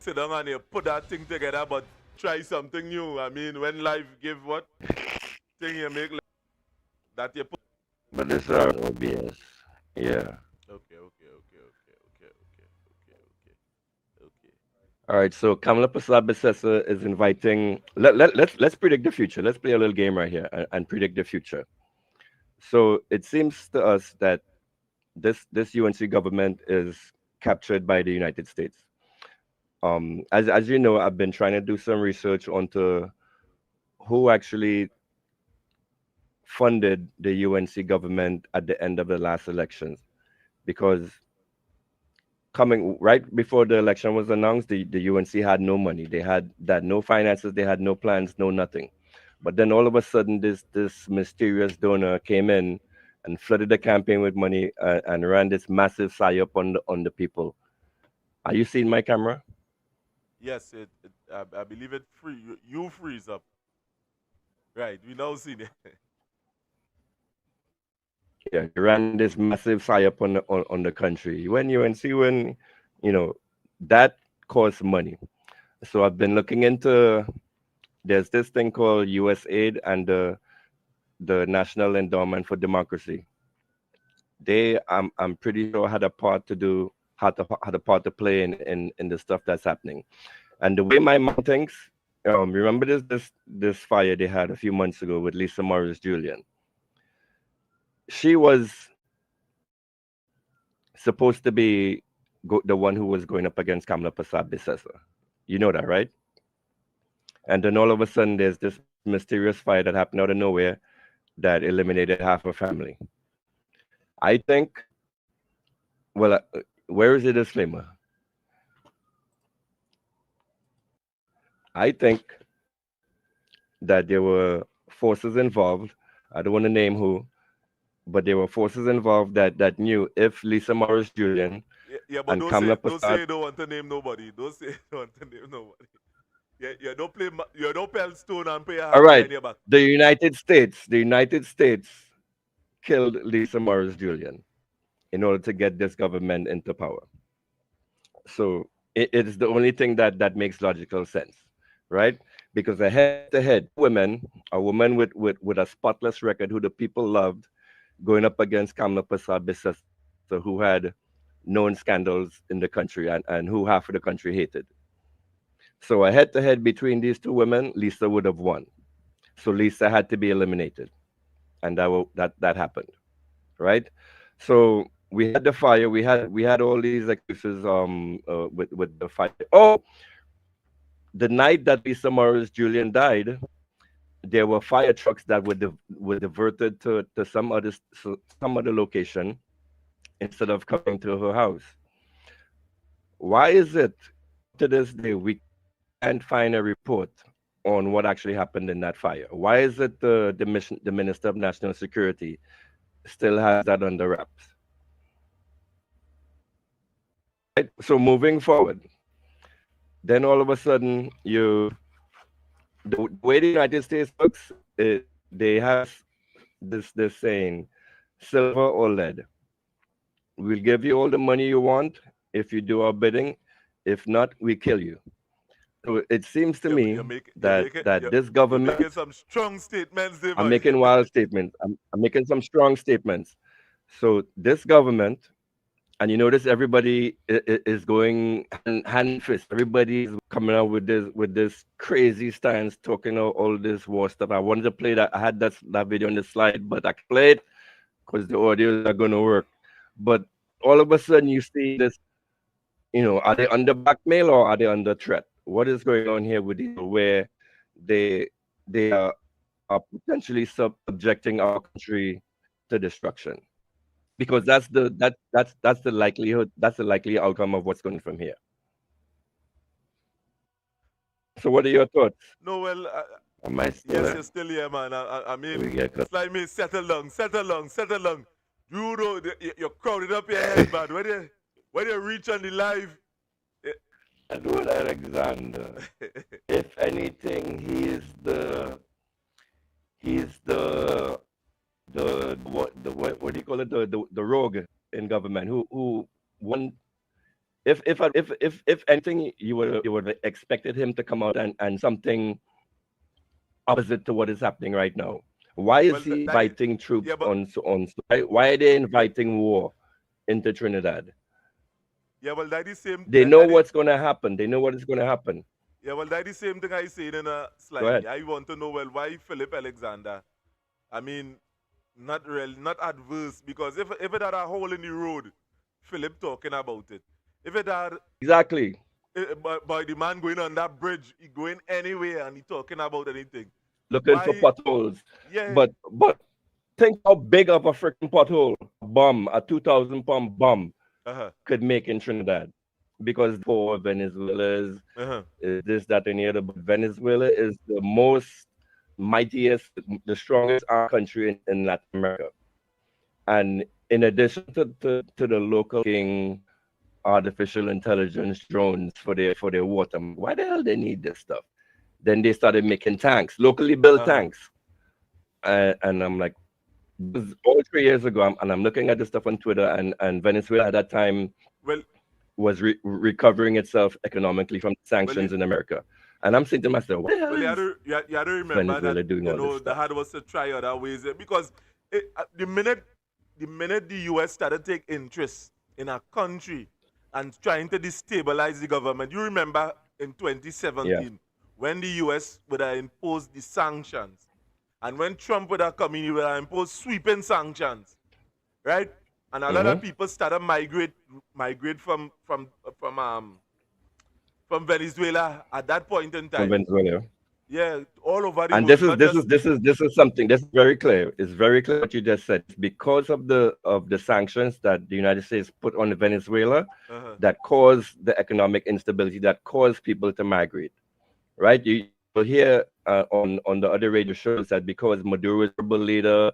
Sit down and you put that thing together, but try something new. I mean, when life give what thing you make that you put. But this is our OBS. Yeah. Okay. All right, so Kamla Persad-Bissessar is inviting. Let's predict the future. Let's play a little game right here and predict the future. So it seems to us that this UNC government is captured by the United States. As you know, I've been trying to do some research onto who actually funded the UNC government at the end of the last elections, because coming right before the election was announced, the UNC had no money. They had no finances, they had no plans, no nothing. But then all of a sudden, this mysterious donor came in and flooded the campaign with money and ran this massive psyop on the people. Are you seeing my camera? Yes, I believe it free. You freeze up. Right, we now see it. Yeah, he ran this massive psyop on the country. When you know, that costs money. So I've been looking into. There's this thing called USAID and the National Endowment for Democracy. They, I'm pretty sure, had a part to do, had a part to play in the stuff that's happening. And the way my mom thinks, remember this fire they had a few months ago with Lisa Morris Julian. She was supposed to be the one who was going up against Kamla Persad-Bissessar. You know that, right? And then all of a sudden, there's this mysterious fire that happened out of nowhere that eliminated half her family. I think, well, where is the disclaimer? I think that there were forces involved. I don't want to name who, but there were forces involved that knew if Lisa Morris Julian Yeah, but and Kamla don't say Persad. you don't want to name nobody. Don't say you don't want to name nobody. Yeah, you don't play stone and pay your All hand right, behind your back. the United States killed Lisa Morris Julian in order to get this government into power. So it's the only thing that makes logical sense, right? Because a head-to-head a woman with a spotless record who the people loved, going up against Kamla Persad-Bissessar, who had known scandals in the country and who half of the country hated. So a head-to-head between these two women, Lisa would have won. So Lisa had to be eliminated, and that happened, right? So we had the fire. We had all these excuses with the fire. Oh, the night that Lisa Morris Julian died, there were fire trucks that were diverted to some other location instead of coming to her house. Why is it to this day we can't find a report on what actually happened in that fire? Why is it the Minister of National Security still has that under wraps? Right? So moving forward, then all of a sudden the way the United States works, they have this saying, silver or lead. We'll give you all the money you want if you do our bidding. If not, we kill you. So it seems to me that this You're government, making some strong statements, there, I'm man. making wild statements. I'm making some strong statements. So this government, and you notice everybody is going hand in fist. Everybody is coming out with this crazy stance, talking all this war stuff. I wanted to play that. I had that video on the slide, but I can't play it because the audio is not going to work. But all of a sudden, you see this. Are they under blackmail or are they under threat? What is going on here with these people where they are potentially subjecting our country to destruction? Because that's the likelihood, that's the likely outcome of what's going from here. So what are your thoughts? No, well, Am I still yes, there? you're still here, man. I mean, We get cut. it's like me, settle down, settle down, settle down. You know, you're crowded up your head, man. When you reach on the live, Edward Alexander. If anything, he's the what do you call it, the rogue in government who won. If anything, you would have expected him to come out and something opposite to what is happening right now. Why is well, he inviting troops yeah, but on why are they inviting war into Trinidad? yeah, well, that is same. They know what's going to happen. They know what is going to happen. Yeah, well, that is same thing I said in a Go slide. ahead. I want to know, well, why Philip Alexander? I mean, not really, not adverse, because if it had a hole in the road, Philip talking about it. If it had Exactly. by the man going on that bridge, he going anywhere and he talking about anything. Looking for Why? potholes. Yeah, But think how big of a freaking pothole a 2,000-pound bomb could make in Trinidad. Because for Venezuela is this, that, and the other. But Venezuela is the most mightiest, the strongest armed country in Latin America. And in addition to the local king artificial intelligence drones for their water, why the hell they need this stuff? Then they started making tanks, locally built tanks. And I'm like, this was all 3 years ago, and I'm looking at the stuff on Twitter, and Venezuela at that time was recovering itself economically from sanctions in America. And I'm saying to myself, what the hell you is had to remember Venezuela that doing all this the stuff? hard was to try other ways because the minute the U.S. started to take interest in a country and trying to destabilize the government, you remember in 2017 when the U.S. would have imposed the sanctions, and when Trump would have come in, he would have imposed sweeping sanctions, right? And a lot of people started migrate from Venezuela at that point in time. From Venezuela. Yeah, all over the And world. this is something that's very clear. It's very clear what you just said. It's because of the sanctions that the United States put on Venezuela that caused the economic instability, that caused people to migrate. Right? You will hear on the other radio shows that because Maduro is a rebel leader,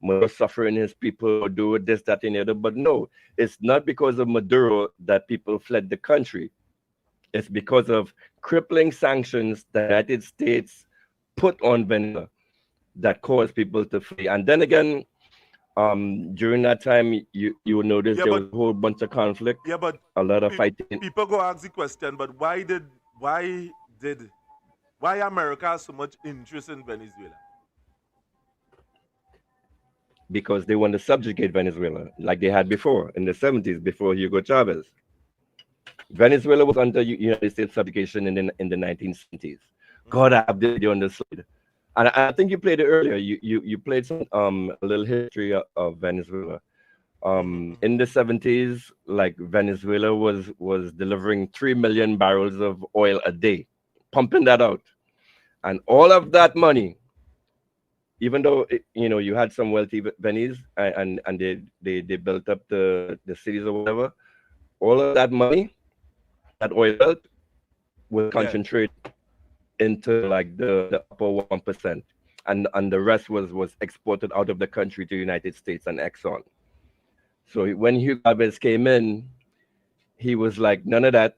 Maduro suffering his people, do this, that, and the other. But no, it's not because of Maduro that people fled the country. It's because of crippling sanctions the United States put on Venezuela that caused people to flee. And then again, during that time, you will notice there was a whole bunch of conflict. Yeah, but a lot of fighting. People go ask the question, but why America has so much interest in Venezuela? Because they want to subjugate Venezuela like they had before in the 70s, before Hugo Chavez. Venezuela was under United States subjugation in the 1970s. God, I have the video on the slide. And I think you played it earlier. You played some a little history of Venezuela. In the 70s, like Venezuela was delivering 3 million barrels of oil a day, pumping that out. And all of that money, even though you had some wealthy Venice and they built up the cities or whatever, all of that money, that oil belt, was concentrated into like the upper 1%, and the rest was exported out of the country to the United States and Exxon. So when Hugo Chavez came in, he was like, none of that.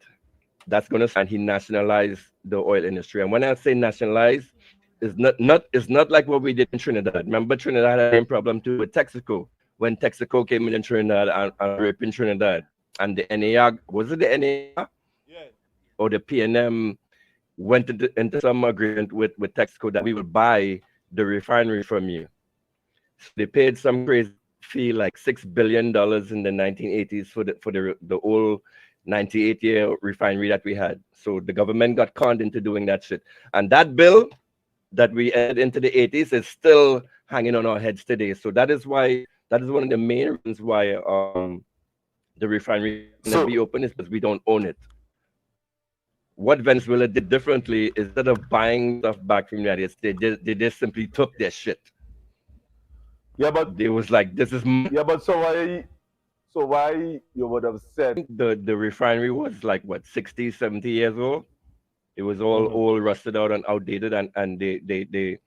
That's gonna stand. He nationalized the oil industry. And when I say nationalize, it's not like what we did in Trinidad. Remember, Trinidad had a problem too with Texaco. When Texaco came in Trinidad and raping Trinidad, and the NAR, was it the NAR? Yeah. Or the PNM went into some agreement with Texaco that we would buy the refinery from you. So they paid some crazy fee, like $6 billion in the 1980s for the old 98-year refinery that we had. So the government got conned into doing that shit. And that bill that we entered into the 80s is still hanging on our heads today. So that is one of the main reasons why the refinery can be open, is because we don't own it. What Venezuela did differently, instead of buying stuff back from the United States, they just simply took their shit. Yeah, but they was like, this is but so why you would have said the refinery was like what, 60, 70 years old? It was all rusted out and outdated, and they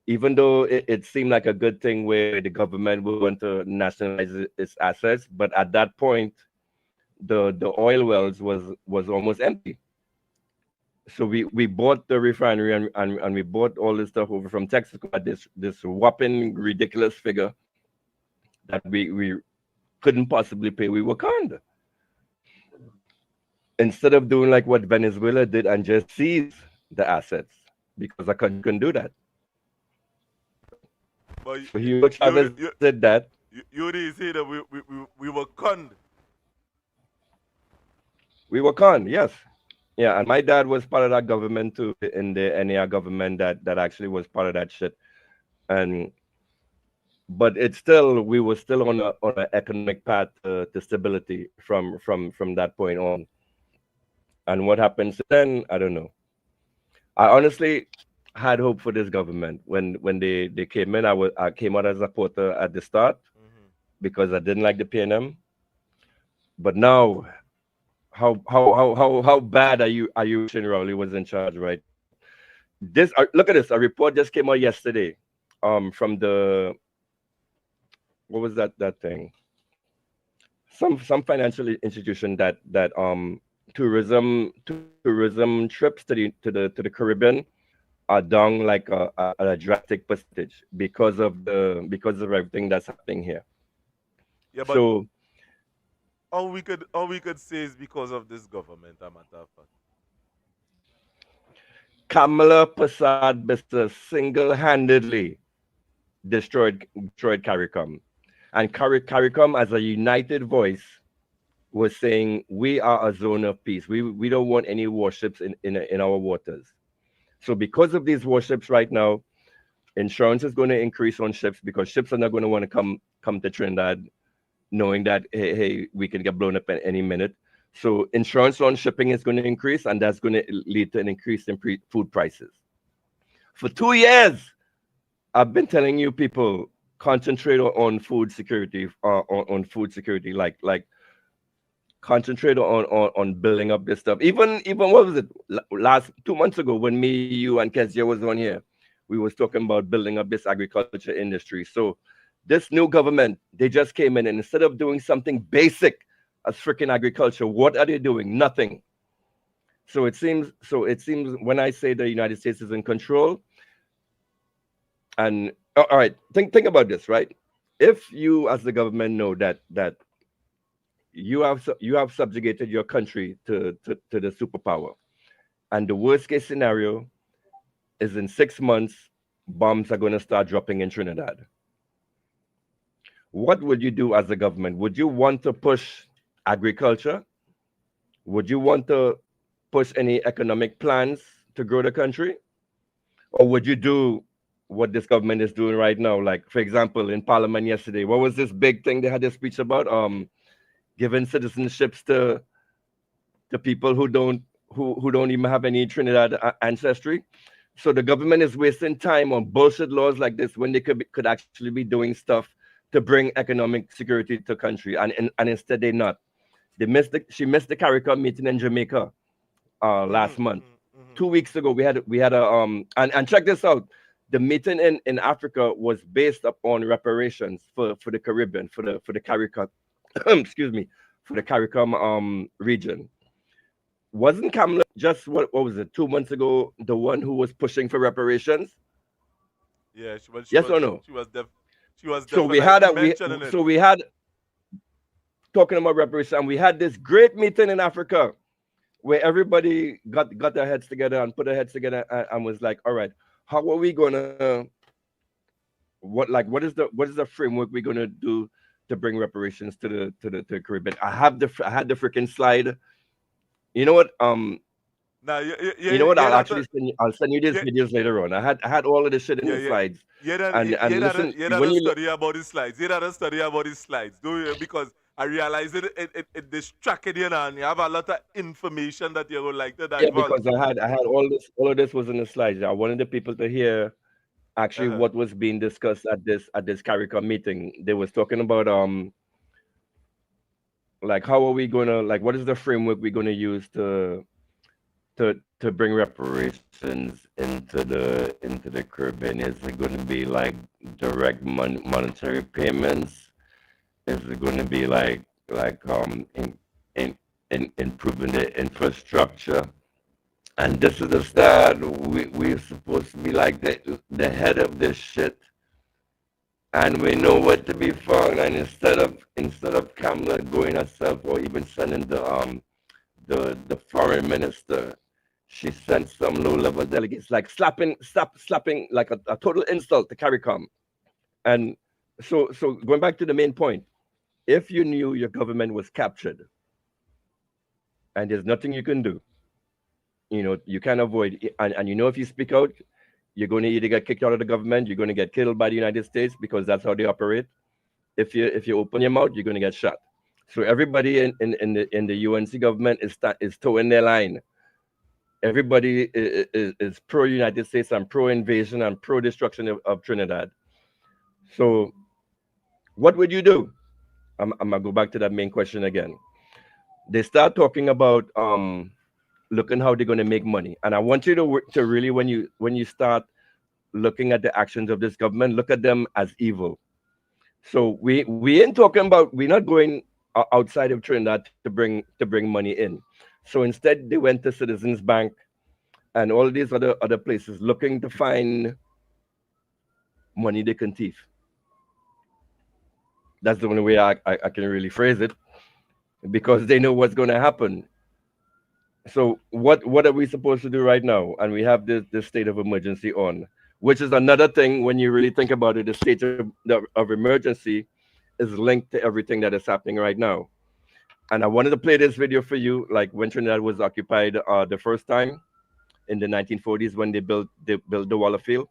even though it seemed like a good thing where the government would want to nationalize its assets, but at that point the oil wells was almost empty. So we bought the refinery and we bought all this stuff over from Texaco at this whopping ridiculous figure that we couldn't possibly pay. We were conned. Instead of doing like what Venezuela did and just seize the assets, because a country couldn't do that. But so Hugo Chavez said that. You didn't say that we were conned. We were conned, yes. Yeah, and my dad was part of that government too, in the NAR government that actually was part of that shit. But we were still on an economic path to stability from that point on. And what happens then, I don't know. I honestly had hope for this government when they came in. I came out as a supporter at the start because I didn't like the PNM. But now, how bad are you wishing Rowley was in charge, right? This look at this. A report just came out yesterday, from the what was that thing? Some financial institution that tourism trips to the Caribbean are down like a drastic percentage because of everything that's happening here. Yeah, but So all we could say is because of this government, a matter of fact. Kamla Persad-Bissessar single-handedly destroyed CARICOM, and CARICOM as a united voice was saying we are a zone of peace. We don't want any warships in our waters. So because of these warships right now, insurance is going to increase on ships because ships are not going to want to come to Trinidad knowing that hey, we can get blown up at any minute. So insurance on shipping is going to increase, and that's going to lead to an increase in food prices. For 2 years, I've been telling you people concentrate on food security, on food security, like concentrate on building up this stuff. Even what was it last 2 months ago when me, you, and Kezia was on here, we was talking about building up this agriculture industry. So this new government, they just came in, and instead of doing something basic as freaking agriculture, what are they doing? Nothing. So it seems when I say the United States is in control, and all right, think about this, right? If you as the government know that you have subjugated your country to the superpower, and the worst case scenario is in 6 months bombs are going to start dropping in Trinidad. What would you do as a government? Would you want to push agriculture? Would you want to push any economic plans to grow the country? Or would you do what this government is doing right now? Like, for example, in Parliament yesterday, what was this big thing they had a speech about? Giving citizenships to people who don't even have any Trinidad ancestry. So the government is wasting time on bullshit laws like this when they could actually be doing stuff to bring economic security to the country, and instead they're not. She missed the CARICOM meeting in Jamaica last month. 2 weeks ago we had a and check this out. The meeting in Africa was based upon reparations for the Caribbean, for the CARICOM excuse me, for the CARICOM region. Wasn't Kamla just what was it 2 months ago the one who was pushing for reparations? Yeah, Yes or no? She was So definitely mentioning it. we had talking about reparations, and we had this great meeting in Africa where everybody got their heads together and put their heads together and was like, all right, how are we gonna what is the framework we're gonna do to bring reparations to the Caribbean? I had the freaking slide. You know what? Now, You know what? I'll send you these yeah, videos later on. I had all of this shit in the slides. And listen, when you look, study about the slides. You had a study about the slides, do you? Because I realize it distracted you now, and you have a lot of information that you would like to yeah, divulge. because I had all of this was in the slides. I wanted the people to hear actually what was being discussed at this CARICOM meeting. They was talking about like how are we gonna what is the framework we're gonna use to bring reparations into the Caribbean? Is it going to be like direct monetary payments? Is it going to be like in improving the infrastructure? And this is the start. We're supposed to be like the head of this shit, and we know where to be found. And instead of Kamla going herself or even sending the foreign minister, she sent some low-level delegates, like slapping like a total insult to CARICOM. And so going back to the main point, if you knew your government was captured and there's nothing you can do, you can't avoid it, and if you speak out, you're going to either get kicked out of the government, you're going to get killed by the United States because that's how they operate. If you open your mouth, you're going to get shot. So everybody in the UNC government is towing their line. Everybody is pro United States and pro invasion and pro destruction of Trinidad. So what would you do? I'm gonna go back to that main question again. They start talking about looking how they're going to make money. And I want you to really, when you start looking at the actions of this government, look at them as evil. So we ain't talking about, we're not going outside of Trinidad to bring money in. So instead, they went to Citizens Bank and all these other places looking to find money they can thief. That's the only way I can really phrase it, because they know what's going to happen. So what are we supposed to do right now? And we have this state of emergency on, which is another thing when you really think about it. The state of emergency is linked to everything that is happening right now. And I wanted to play this video for you, like when Trinidad was occupied the first time in the 1940s when they built the Wallafield.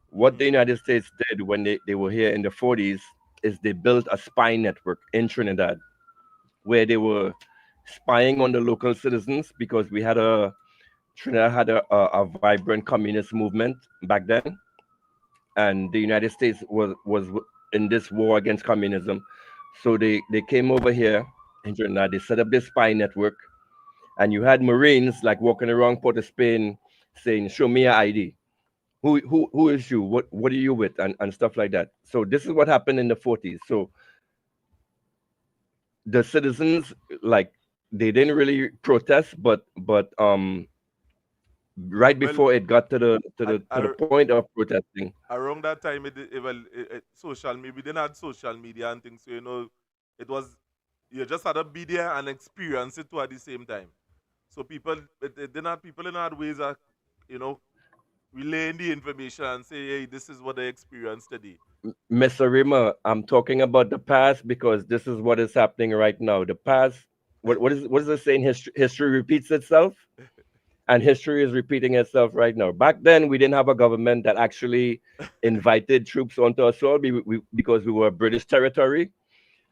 What the United States did when they were here in the 40s is they built a spy network in Trinidad where they were spying on the local citizens, because Trinidad had a vibrant communist movement back then, and the United States was in this war against communism. So they came over here in Trinidad. They set up this spy network, and you had Marines like walking around Port of Spain saying, "Show me your ID. Who is you? What are you with?" and stuff like that. So this is what happened in the 40s. So the citizens, like, they didn't really protest, but right Well, before it got to the point of protesting, around that time, social media, we didn't have social media and things, so it was, you just had to be there and experience it too at the same time. So people didn't have ways of, relaying the information and say, hey, this is what they experienced today. Mr. Rima, I'm talking about the past because this is what is happening right now. The past, what is the saying? History repeats itself, and history is repeating itself right now. Back then, we didn't have a government that actually invited troops onto our soil because we were British territory.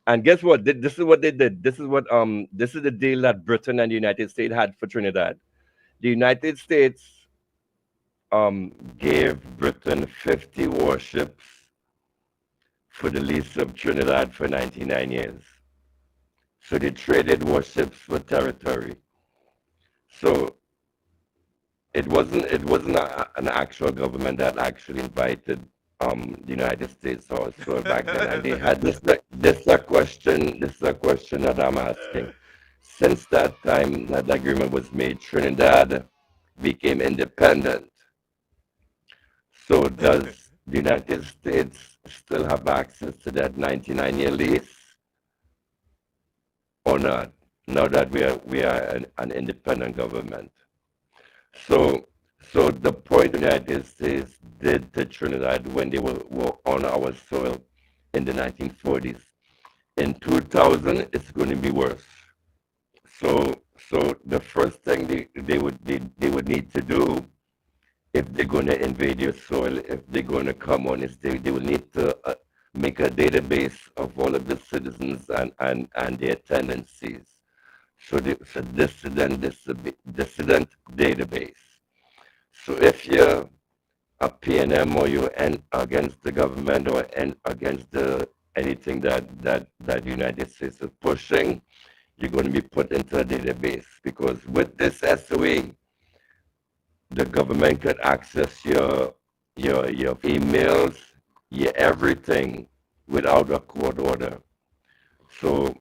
And guess what? This is what they did. This is the deal that Britain and the United States had for Trinidad. The United States gave Britain 50 warships for the lease of Trinidad for 99 years. So they traded warships for territory. So it wasn't an actual government that actually invited the United States also back then, and they had this is a question that I'm asking. Since that time that the agreement was made, Trinidad became independent. So does the United States still have access to that 99-year lease or not? Now that we are an independent government. So the point the United States did to Trinidad when they were on our soil in the 1940s, in 2000 it's going to be worse. So the first thing they would need to do, if they're going to invade your soil, if they're going to come on, is they will need to make a database of all of the citizens and their tendencies. So it's a dissident database. So if you're a PNM or you're against the government or against anything that the United States is pushing, you're going to be put into a database, because with this SOA, the government could access your emails, your everything without a court order. So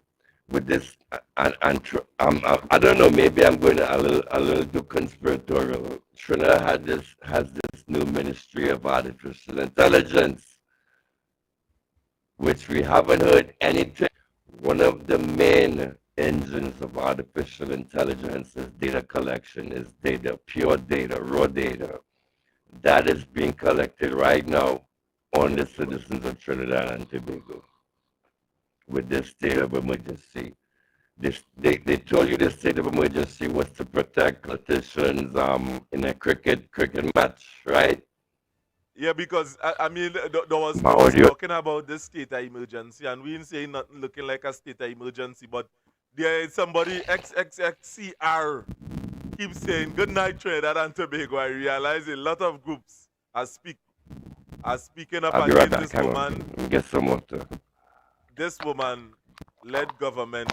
with this, I don't know, maybe I'm going a little too conspiratorial. Trinidad has this new Ministry of Artificial Intelligence, which we haven't heard anything. One of the main engines of artificial intelligence is data collection, is data, pure data, raw data. That is being collected right now on the citizens of Trinidad and Tobago with this state of emergency. They told you the state of emergency was to protect politicians in a cricket match, right? Yeah, because I mean, there was talking about this state of emergency, and we didn't say nothing looking like a state of emergency, but there is somebody, XXXCR, keeps saying, good night, Trinidad and Tobago. I realize a lot of groups are speaking up against this woman. Get some water. This woman led government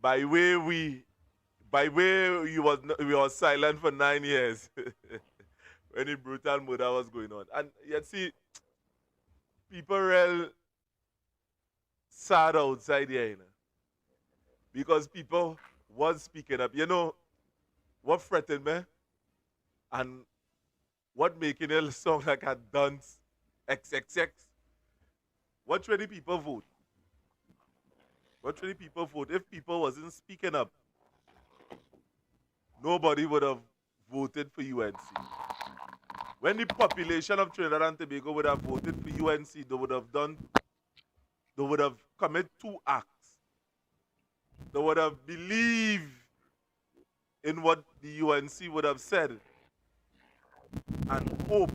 by way we was silent for 9 years when the brutal murder was going on. And you see, people real sad outside here, because people was speaking up. You know what threatened me? And what making it sound like a dance XXX? What really people vote? What really people vote? If people wasn't speaking up, nobody would have voted for UNC. When the population of Trinidad and Tobago would have voted for UNC, they would have committed 2 acts. They would have believed in what the UNC would have said and hope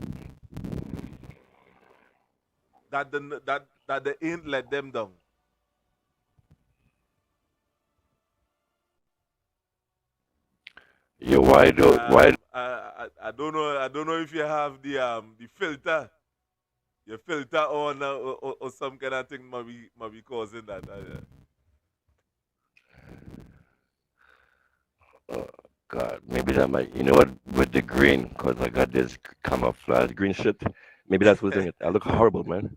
that they ain't let them down. Yo, why do why? I don't know if you have the filter, your filter on or some kind of thing might be causing that. Oh, God, maybe that might. You know what? With the green, cause I got this camouflage green shit. Maybe that's what's doing it. I look horrible, man.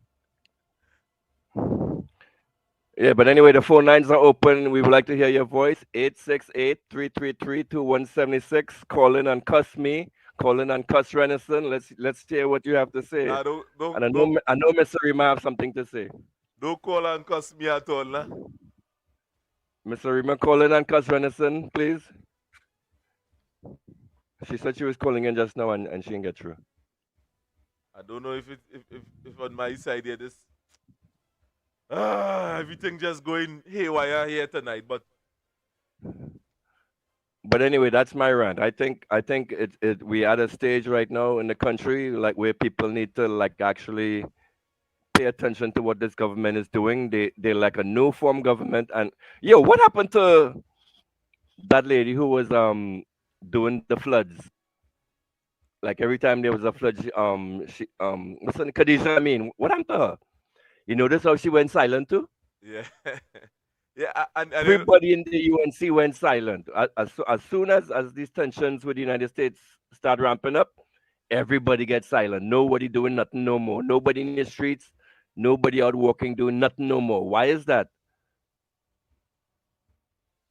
Yeah, but anyway, the phone lines are open. We would like to hear your voice. 868-333-2176. Call in and cuss me. Call in and cuss Renison. Let's hear what you have to say. Nah, And I know Mr. Rima have something to say. don't call and cuss me at all, nah. Mr. Rima, call in and cuss Renison, please. She said she was calling in just now and she didn't get through. I don't know if on my side here this everything just going haywire here tonight, but anyway, that's my rant. I think we at a stage right now in the country like where people need to like actually pay attention to what this government is doing. They're like a new form government. And yo, what happened to that lady who was doing the floods? Like every time there was a flood, she what's her name? Khadija, I mean, what happened to her? You notice how she went silent too? yeah. Yeah, and Everybody in the UNC went silent. As soon as these tensions with the United States start ramping up, everybody gets silent. Nobody doing nothing no more. Nobody in the streets. Nobody out walking doing nothing no more. Why is that?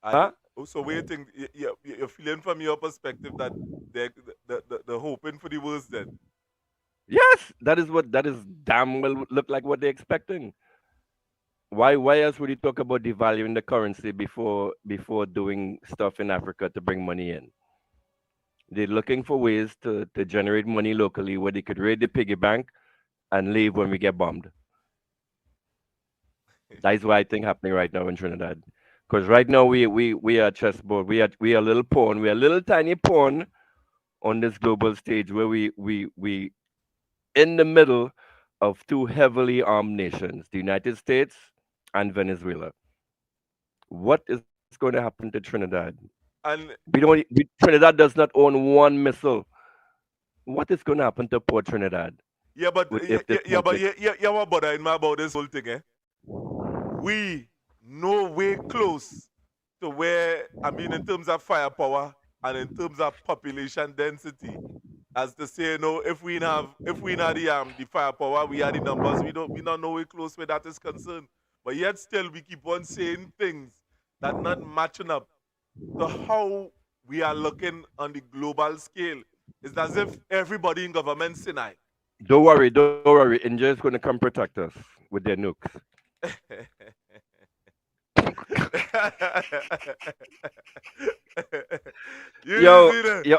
Huh? So waiting, you're feeling from your perspective that they're hoping for the worst then. Yes, that is damn well look like what they're expecting. Why else would you talk about devaluing the currency before doing stuff in Africa to bring money in? They're looking for ways to generate money locally where they could raid the piggy bank and leave when we get bombed. That is what I think happening right now in Trinidad. Because right now we are chessboard. We are a little pawn. We are a little tiny pawn on this global stage where we in the middle of 2 heavily armed nations, the United States and Venezuela. What is going to happen to Trinidad? And Trinidad does not own 1 missile. What is going to happen to poor Trinidad? yeah, but With- yeah, if this yeah, but conflict- what bothering me about this whole thing, we no way close to where in terms of firepower and in terms of population density, as to say, if we have the firepower, we have the numbers, we not no way close where that is concerned. But yet still we keep on saying things that not matching up to how we are looking on the global scale. It's as if everybody in government Sinai. Don't worry. India is going to come protect us with their nukes. Yo,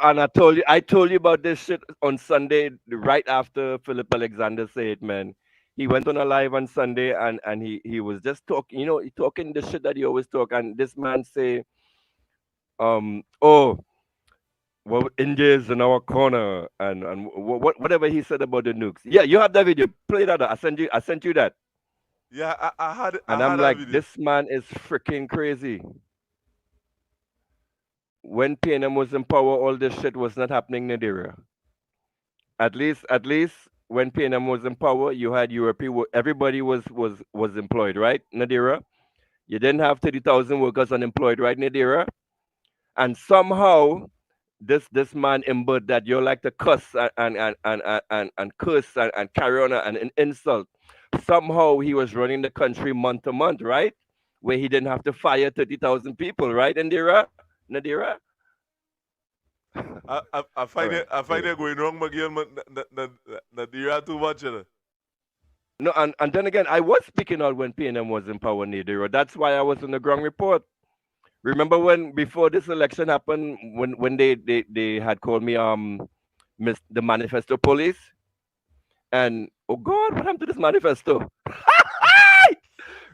and I told you about this shit on Sunday, right after Philip Alexander said it, man. He went on a live on Sunday and he was just talking, he talking the shit that he always talk. And this man say, oh, well, India is in our corner, and whatever he said about the nukes. Yeah, you have that video. Play that. I sent you that. Yeah, I had. And I'm like, this man is freaking crazy. When PNM was in power, all this shit was not happening in Nigeria. At least when PNM was in power, you had Europe. Everybody was employed, right? Nadira. You didn't have 30,000 workers unemployed, right, Nadira? And somehow this man imbibed that you like to cuss and curse and carry on and insult. Somehow he was running the country month to month, right? Where he didn't have to fire 30,000 people, right, Nadira? I All find right. I find it going wrong, Miguel. Nadira too much. No, and then again, I was speaking out when PNM was in power, Nadira. That's why I was on the ground report. Remember when before this election happened, when they had called me Miss the Manifesto Police, and oh God, what happened to this manifesto?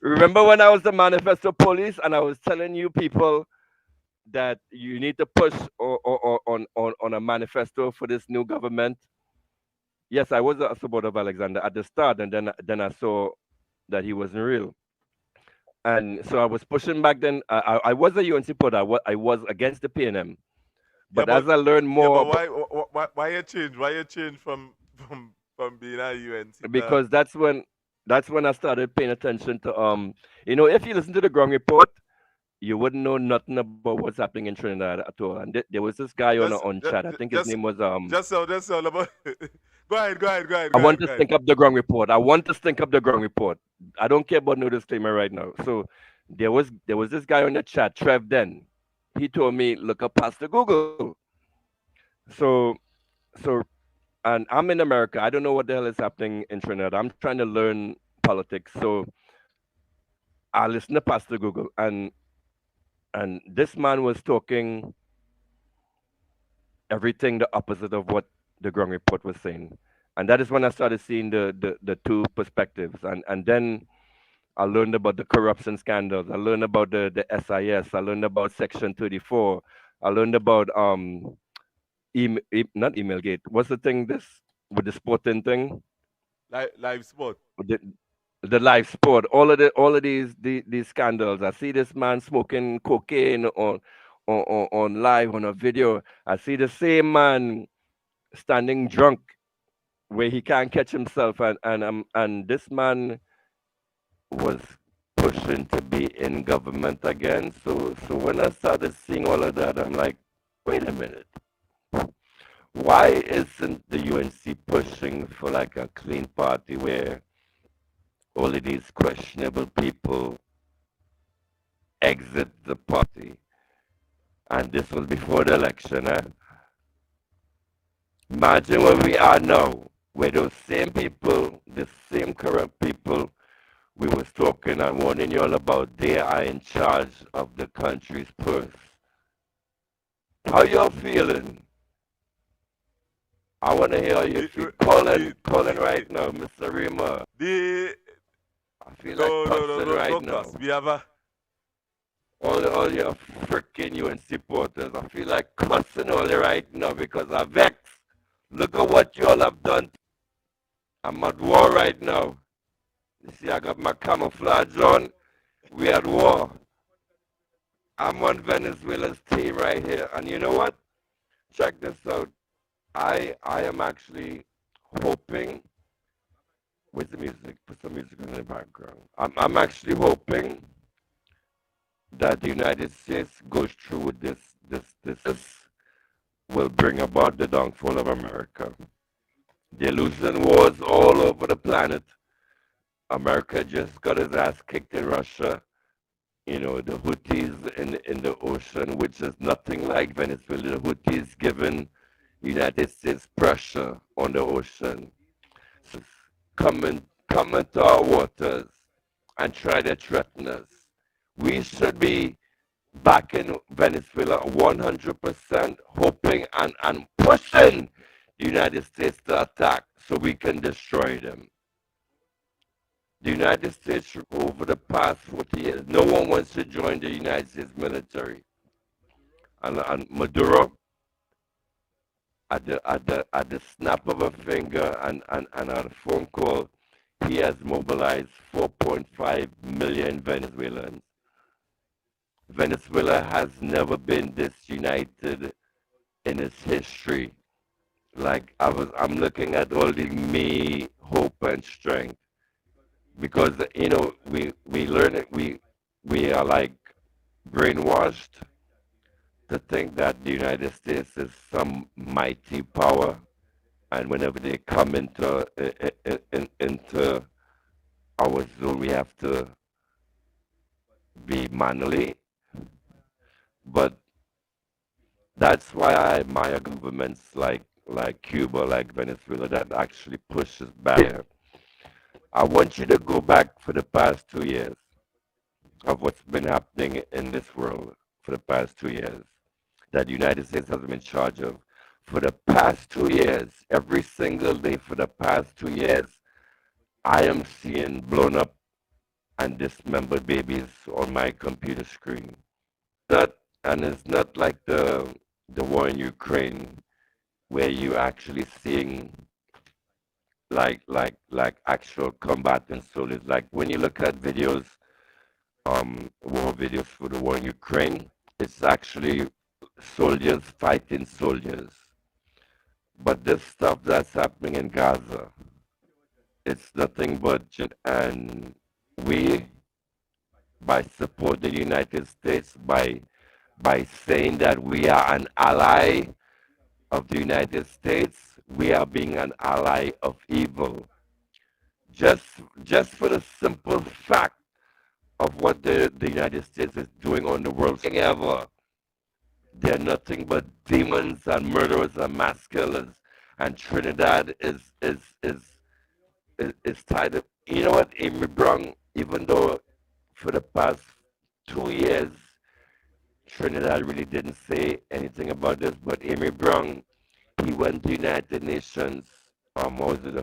Remember when I was the Manifesto Police and I was telling you people that you need to push on a manifesto for this new government? Yes, I was a supporter of Alexander at the start, and then I saw that he wasn't real. And so I was pushing back then. I was a UN supporter. I was against the PNM. But as I learned more, why you change? Why you change from being a UNC? because that's when I started paying attention to if you listen to the ground report, you wouldn't know nothing about what's happening in Trinidad at all. And there was this guy on chat. I think his name was Just all about. Go ahead. I want to stink up the ground report. I want to stink up the ground report. I don't care about no disclaimer right now. So there was this guy on the chat, Trev Den. He told me, look up Pastor Google. So so and I'm in America. I don't know what the hell is happening in Trinidad. I'm trying to learn politics. So I listen to Pastor Google, and this man was talking everything the opposite of what the ground report was saying. And that is when I started seeing the two perspectives. And then I learned about the corruption scandals. I learned about the SIS. I learned about Section 34. I learned about not email gate. What's the thing this with the sporting thing? Live sport. The live sport. All of these scandals. I see this man smoking cocaine on live on a video. I see the same man standing drunk where he can't catch himself, and this man was pushing to be in government again. So when I started seeing all of that, I'm like, wait a minute. Why isn't the UNC pushing for like a clean party where all of these questionable people exit the party? And this was before the election, eh? Imagine where we are now, where those same people, the same corrupt people we was talking and warning you all about, they are in charge of the country's purse. How y'all feeling? I want to hear you calling right now, Mr. Rima. I feel like cussing right now. We have a All your freaking UN supporters, I feel like cussing all right now because I'm vexed. Look at what you all have done. I'm at war right now. You see, I got my camouflage on. We at war. I'm on Venezuela's team right here. And you know what? Check this out. I am actually hoping. Where's the music? Put some music in the background. I'm actually hoping that the United States goes through with this will bring about the downfall of America. They're losing wars all over the planet. America just got his ass kicked in Russia. You know, the Houthis in the ocean, which is nothing like Venezuela. The Houthis giving United States pressure on the ocean. So coming to our waters and try to threaten us. We should be back in Venezuela 100%, hoping and pushing the United States to attack so we can destroy them. The United States, over the past 40 years, no one wants to join the United States military. And Maduro, at the snap of a finger and on a phone call, he has mobilized 4.5 million Venezuelans. Venezuela has never been this united in its history. Like I'm looking at all the hope and strength. Because we learn it, we are like brainwashed to think that the United States is some mighty power, and whenever they come into our zone, we have to be manly. But that's why I admire governments like Cuba, like Venezuela, that actually pushes back. I want you to go back for the past 2 years of what's been happening in this world for the past 2 years that the United States has been in charge of. For the past 2 years, every single day for the past 2 years, I am seeing blown up and dismembered babies on my computer screen. And it's not like the war in Ukraine where you actually seeing like actual combatant soldiers. Like when you look at videos, war videos for the war in Ukraine, it's actually soldiers fighting soldiers. But this stuff that's happening in Gaza, it's nothing but, and we, by supporting the United States, by saying that we are an ally of the United States, we are being an ally of evil. Just for the simple fact of what the United States is doing on the world stage ever. They're nothing but demons and murderers and mass killers. And Trinidad is tied up. You know what, Amy Brown, even though for the past 2 years, Trinidad really didn't say anything about this, but Amy Brown, he went to the United Nations, what was it, a